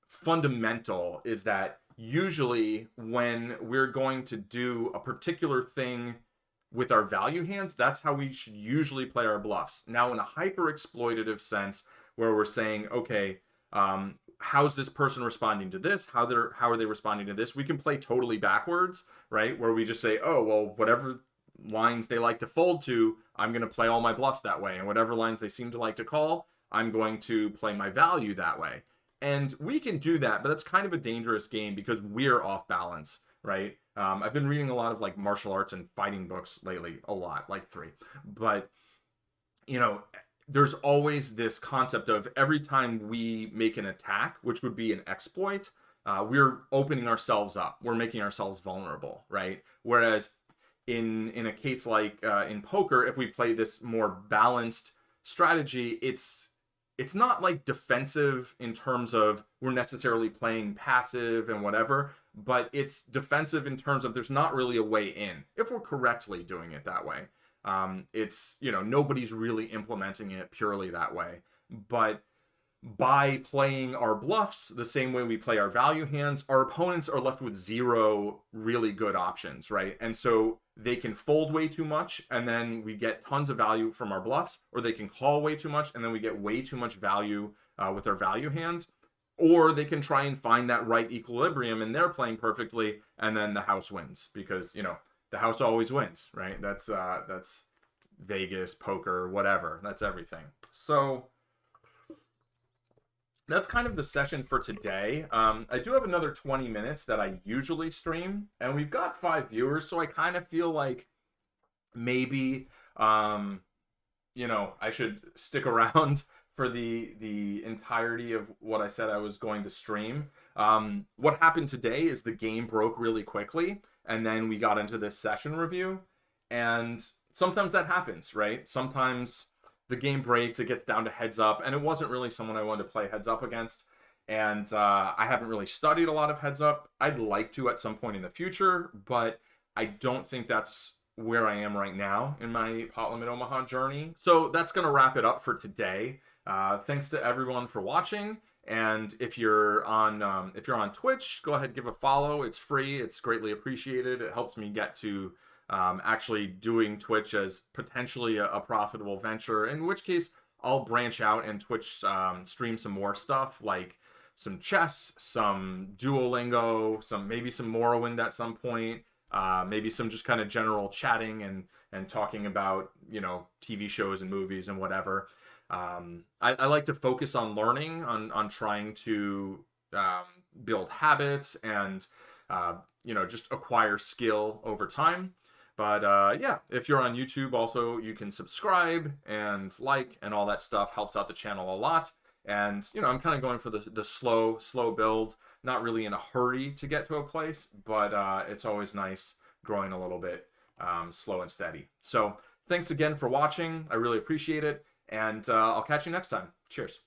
fundamental, is that usually when we're going to do a particular thing with our value hands, that's how we should usually play our bluffs. Now, in a hyper exploitative sense, where we're saying, okay, How's this person responding to this? How are they responding to this? We can play totally backwards, right? Where we just say, oh, well, whatever lines they like to fold to, I'm going to play all my bluffs that way. And whatever lines they seem to like to call, I'm going to play my value that way. And we can do that, but that's kind of a dangerous game because we're off balance, right? I've been reading a lot of like martial arts and fighting books lately, a lot, like 3. But, you know, there's always this concept of every time we make an attack, which would be an exploit, we're opening ourselves up. We're making ourselves vulnerable, right? Whereas in a case like in poker, if we play this more balanced strategy, it's not like defensive in terms of we're necessarily playing passive and whatever, but it's defensive in terms of there's not really a way in if we're correctly doing it that way. It's, you know, nobody's really implementing it purely that way. But by playing our bluffs the same way we play our value hands, our opponents are left with 0 really good options, right? And so they can fold way too much and then we get tons of value from our bluffs, or they can call way too much and then we get way too much value with our value hands. Or they can try and find that right equilibrium and they're playing perfectly and then the house wins because, you know, the house always wins, right? That's Vegas, poker, whatever. That's everything. So that's kind of the session for today. I do have another 20 minutes that I usually stream, and we've got 5 viewers, so I kind of feel like maybe, you know, I should stick around for the entirety of what I said I was going to stream. What happened today is the game broke really quickly, and then we got into this session review, and sometimes that happens, right? Sometimes the game breaks, it gets down to heads up, and it wasn't really someone I wanted to play heads up against, and I haven't really studied a lot of heads up. I'd like to at some point in the future, but I don't think that's where I am right now in my Pot Limit Omaha journey. So that's going to wrap it up for today. Thanks to everyone for watching. And if you're on Twitch, go ahead, give a follow. It's free. It's greatly appreciated. It helps me get to actually doing Twitch as potentially a profitable venture, in which case I'll branch out and Twitch stream some more stuff like some chess, some Duolingo, maybe some Morrowind at some point, maybe some just kind of general chatting and talking about, you know, TV shows and movies and whatever. I like to focus on learning, on trying to build habits and you know, just acquire skill over time. But yeah, if you're on YouTube also, you can subscribe and like and all that stuff. Helps out the channel a lot. And, you know, I'm kind of going for the slow build, not really in a hurry to get to a place, but it's always nice growing a little bit slow and steady. So thanks again for watching. I really appreciate it. And I'll catch you next time. Cheers.